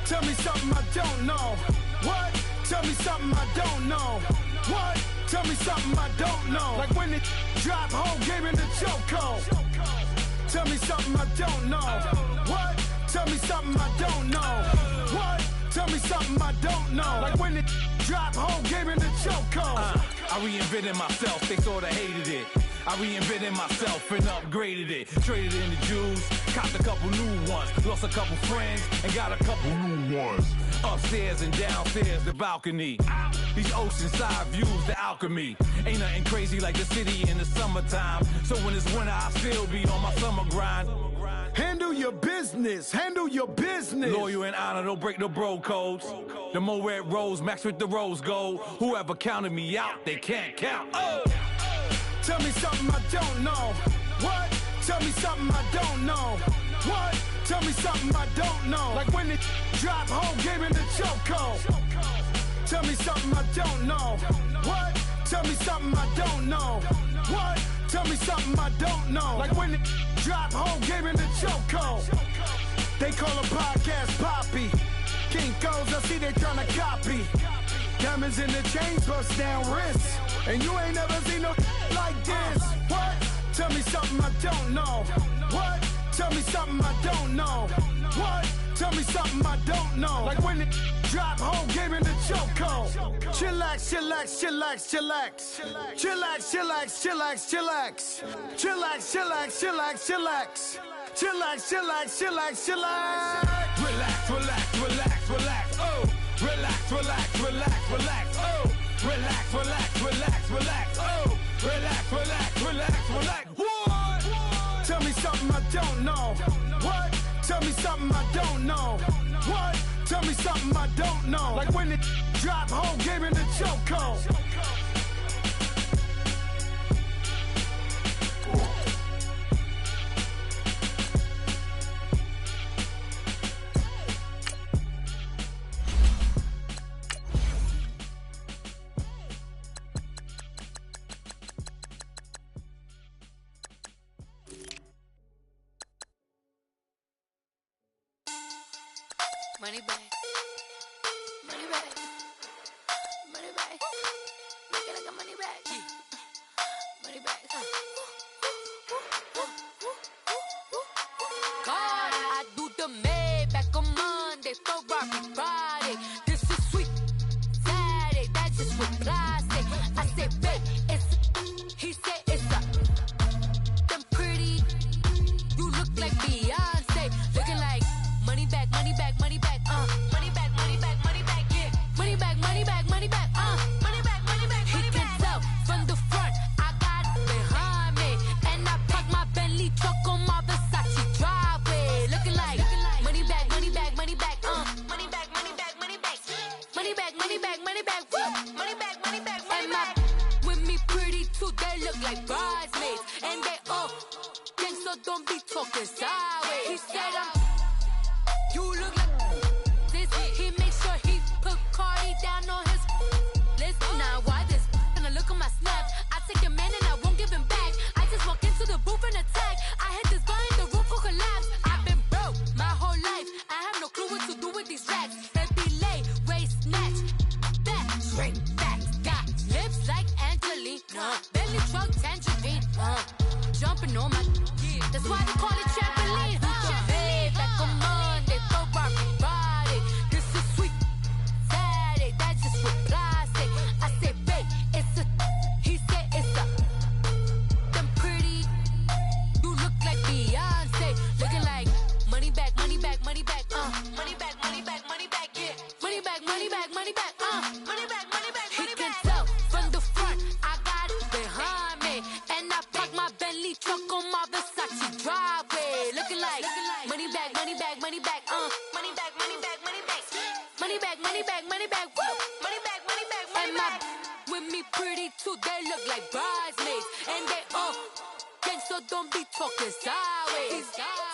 Tell me something I don't know. What? Tell me something I don't know. What? Tell me something I don't know. Like when it drop home game in the chokehold. Tell me something I don't know. What? Tell me something I don't know. What? Tell me something I don't know. Like when it drop home game in the chokehold. I reinvented myself, they sorta hated it. I reinvented myself and upgraded it. Traded in the Jews, copped a couple new ones. Lost a couple friends and got a couple new ones. Upstairs and downstairs, the balcony. These oceanside views, the alchemy. Ain't nothing crazy like the city in the summertime. So when it's winter, I still be on my summer grind. Handle your business, handle your business. Loyal and honor, don't break no bro codes. The more red rose, max with the rose gold. Whoever counted me out, they can't count. Oh! Tell me something I don't know. What? Tell me something I don't know. What? Tell me something I don't know. Like when it drop home game in the chokehold. Tell me something I don't know. What? Tell me something I don't know. What? Tell me something I don't know. Like when it drop home game in the chokehold. They call a podcast Poppy. Kinkos, I see they tryna copy. Diamonds in the chains, bust down wrists. And you ain't never seen no like this. What? Tell me something I don't know. What? Tell me something I don't know. What? Tell me something I don't know. Like when it drop home game in the chokehold. Chillax, chillax, chillax, chillax. Chillax, chillax, chillax, chillax. Chillax, chillax, chillax, chillax. Chillax, chillax, chillax, chillax. Relax, relax, relax, relax. Oh! Relax, relax, relax, relax. Oh! Relax, relax, relax, relax. Oh! Relax, relax, relax, relax. What? Tell me something I don't know. What? Tell me something I don't know. What? Tell me something I don't know. Like when it drop home game in the chokehold. Money back, money back, money back. Make it like a money back, money back. God, I do the Maybach on Monday, Ferrari Friday. This is sweet Saturday, that's just with plastic. I said, babe, it's. He said it's a. Them pretty. You look like Beyonce, looking like money back, money back, money back. Money back, money back, money back, yeah. Money back, money back, money back, money back, money back, money back. He can tell from the front, I got it behind me. And I park my Bentley truck on my Versace driveway. Looking like money back, money back, money back, money back, money back, money back. Money back, money back, money back, money back, money back, money back. With me pretty too, they look like bridesmaids. And they all gang, so don't be talking sideways. He said you look like this. He makes sure he put Cardi down on his list. Now why this? Gonna look on my snap. I take your man and I won't give him back. I just walk into the booth and attack. I hit this guy in the roof will collapse. I've been broke my whole life. I have no clue what to do with these racks. Baby lay, waist snatch, back straight back. Got lips like Angelina, belly truck tangerine. Jumping on my, that's why they call it trampoline. Back on Monday, Ferrari Friday. This is sweet Saturday, that's just with plastic. I said, babe, it's a. He said it's a. Them Bentley truck on my Versace driveway. Looking like money bag, money bag, money bag, money bag, money bag, money bag, money bag, money bag, money bag, woo, money bag, money bag, money bag. With me pretty too, they look like bridesmaids, and they gang, so don't be talking sideways.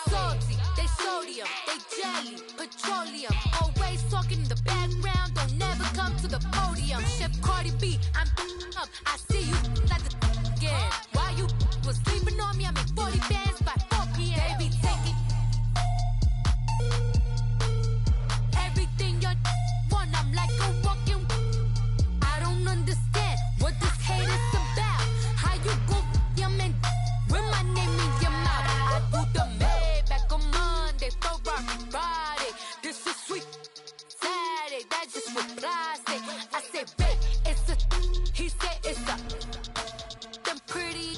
Salty, they sodium, they jelly, petroleum. Always talking in the background, don't never come to the podium. Chef Cardi B, I'm up, I see you like the again. While you was sleeping on me, I make 40 bands by 4 p.m. Baby, take it. Everything you want, I'm like a walking. I don't understand what this hate is about. How you go, your man, with my name in your mouth. I do the Maybach on Monday, for Friday. This is sweet Saturday, that's just what I say. I say, babe, it's a, he said it's a. Them pretty,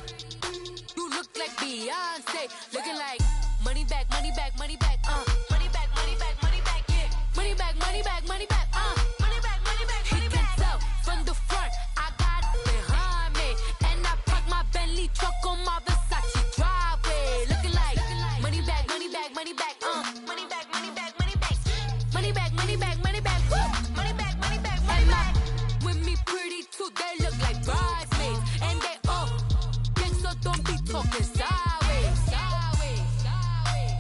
you look like Beyonce, looking like money back, money back, money back, money back, money back, money back, yeah, money back, money back, money back, money back, money back. He can tell from the front, I got it behind me, and I park my Bentley truck on my Versace driveway, looking like money back, money back, money back, money back, money back, money back, money back, money back, money back, woo, money back, money back, money back. With me pretty too, they look like bridesmaids, and they gang, so don't be talking sideways, sideways, sideways.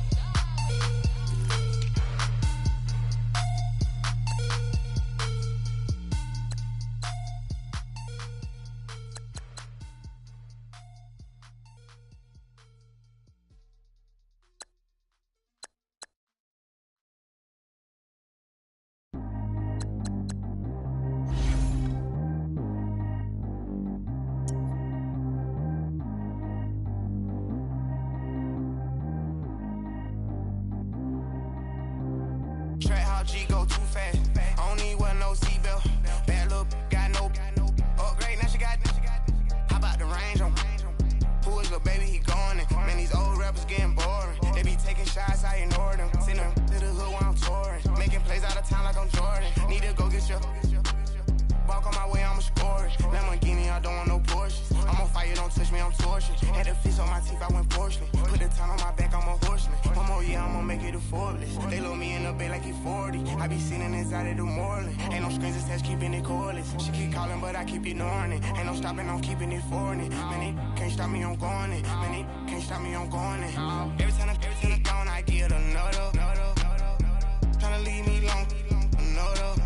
Track how G go too fast. I don't need one no seatbelt. Bad little got no upgrade. Now she got. How about the range on? Who is little baby? He going in. Man, these old rappers getting boring. They be taking shots, I ignore them. Send them to the hood while I'm touring. Making plays out of town like I'm Jordan. Need to go get your. Walk on my way, I'ma score it. Lamborghini, I don't want no Porsches. I'm on fire, don't touch me, I'm torching. Had the fish on my teeth, I went porcelain. Put the town on my back, I'm a horseman. One more year, I'ma make it a Forbes. They load me in the bay like he 40. I be sitting inside of the Moreland. Ain't no screens attached, keeping it cordless. She keep calling, but I keep ignoring it. Ain't no stopping, I'm keeping it foreign it. Man, they can't stop me, I'm going it. Man, they can't stop me, I'm going it. Every time I'm gone, I get another. Tryna leave me long, another.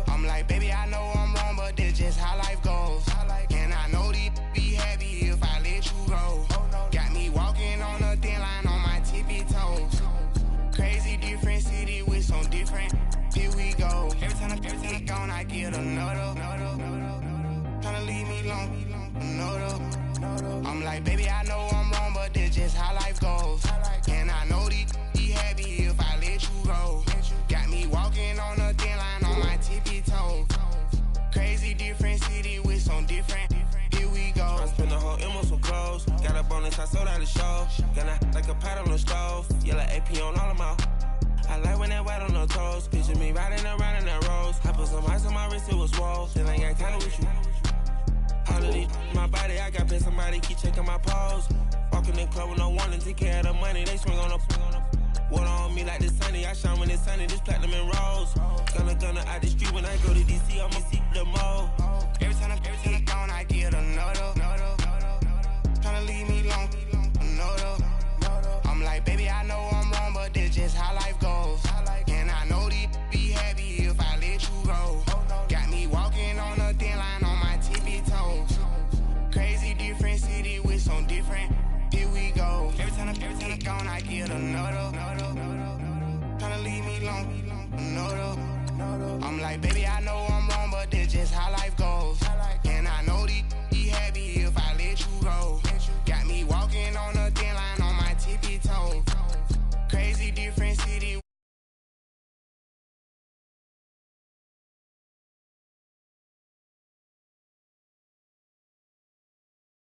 I'm like, baby, I know I'm wrong, but this just how life goes. And I know these be happy if I let you go. Got me walking on a thin line on my tippy toes. Crazy different city with some different. Here we go. Every time I'm gone, I get another. Tryna leave me long, another. I'm like, baby, I know I'm wrong, but this just how life goes. And I know these be happy if I let you go. Got me walking on a thin line on my tippy toes. Crazy different city with some different. Here we go. I spent the whole M on some clothes. Got up on this, I sold out the show. Gonna like a pot on the stove. Yellow AP on all of my. I like when that white on the toes. Picture me riding around in that rose. I put some ice on my wrist, it was swole. Then I got time with you. All of these my body, I got paid somebody keep checking my pose. Walking in club with no warning, take care of the money. They swing on the. Water on me like the sunny, I shine when it's sunny, this platinum and rose. Gonna out the street when I go to DC, I'ma see the mall. Every time I'm gone, I get another. Tryna leave me long, another. I'm like, baby, I know I'm wrong, but this just how life goes. And I know these be happy if I let you go. Got me walking on a thin line on my tippy toes. Crazy different city with some different. Here we go. Every time I'm gone, I get another. Tryna leave me long, another. I'm like, baby, I know I'm wrong, but this just how life goes.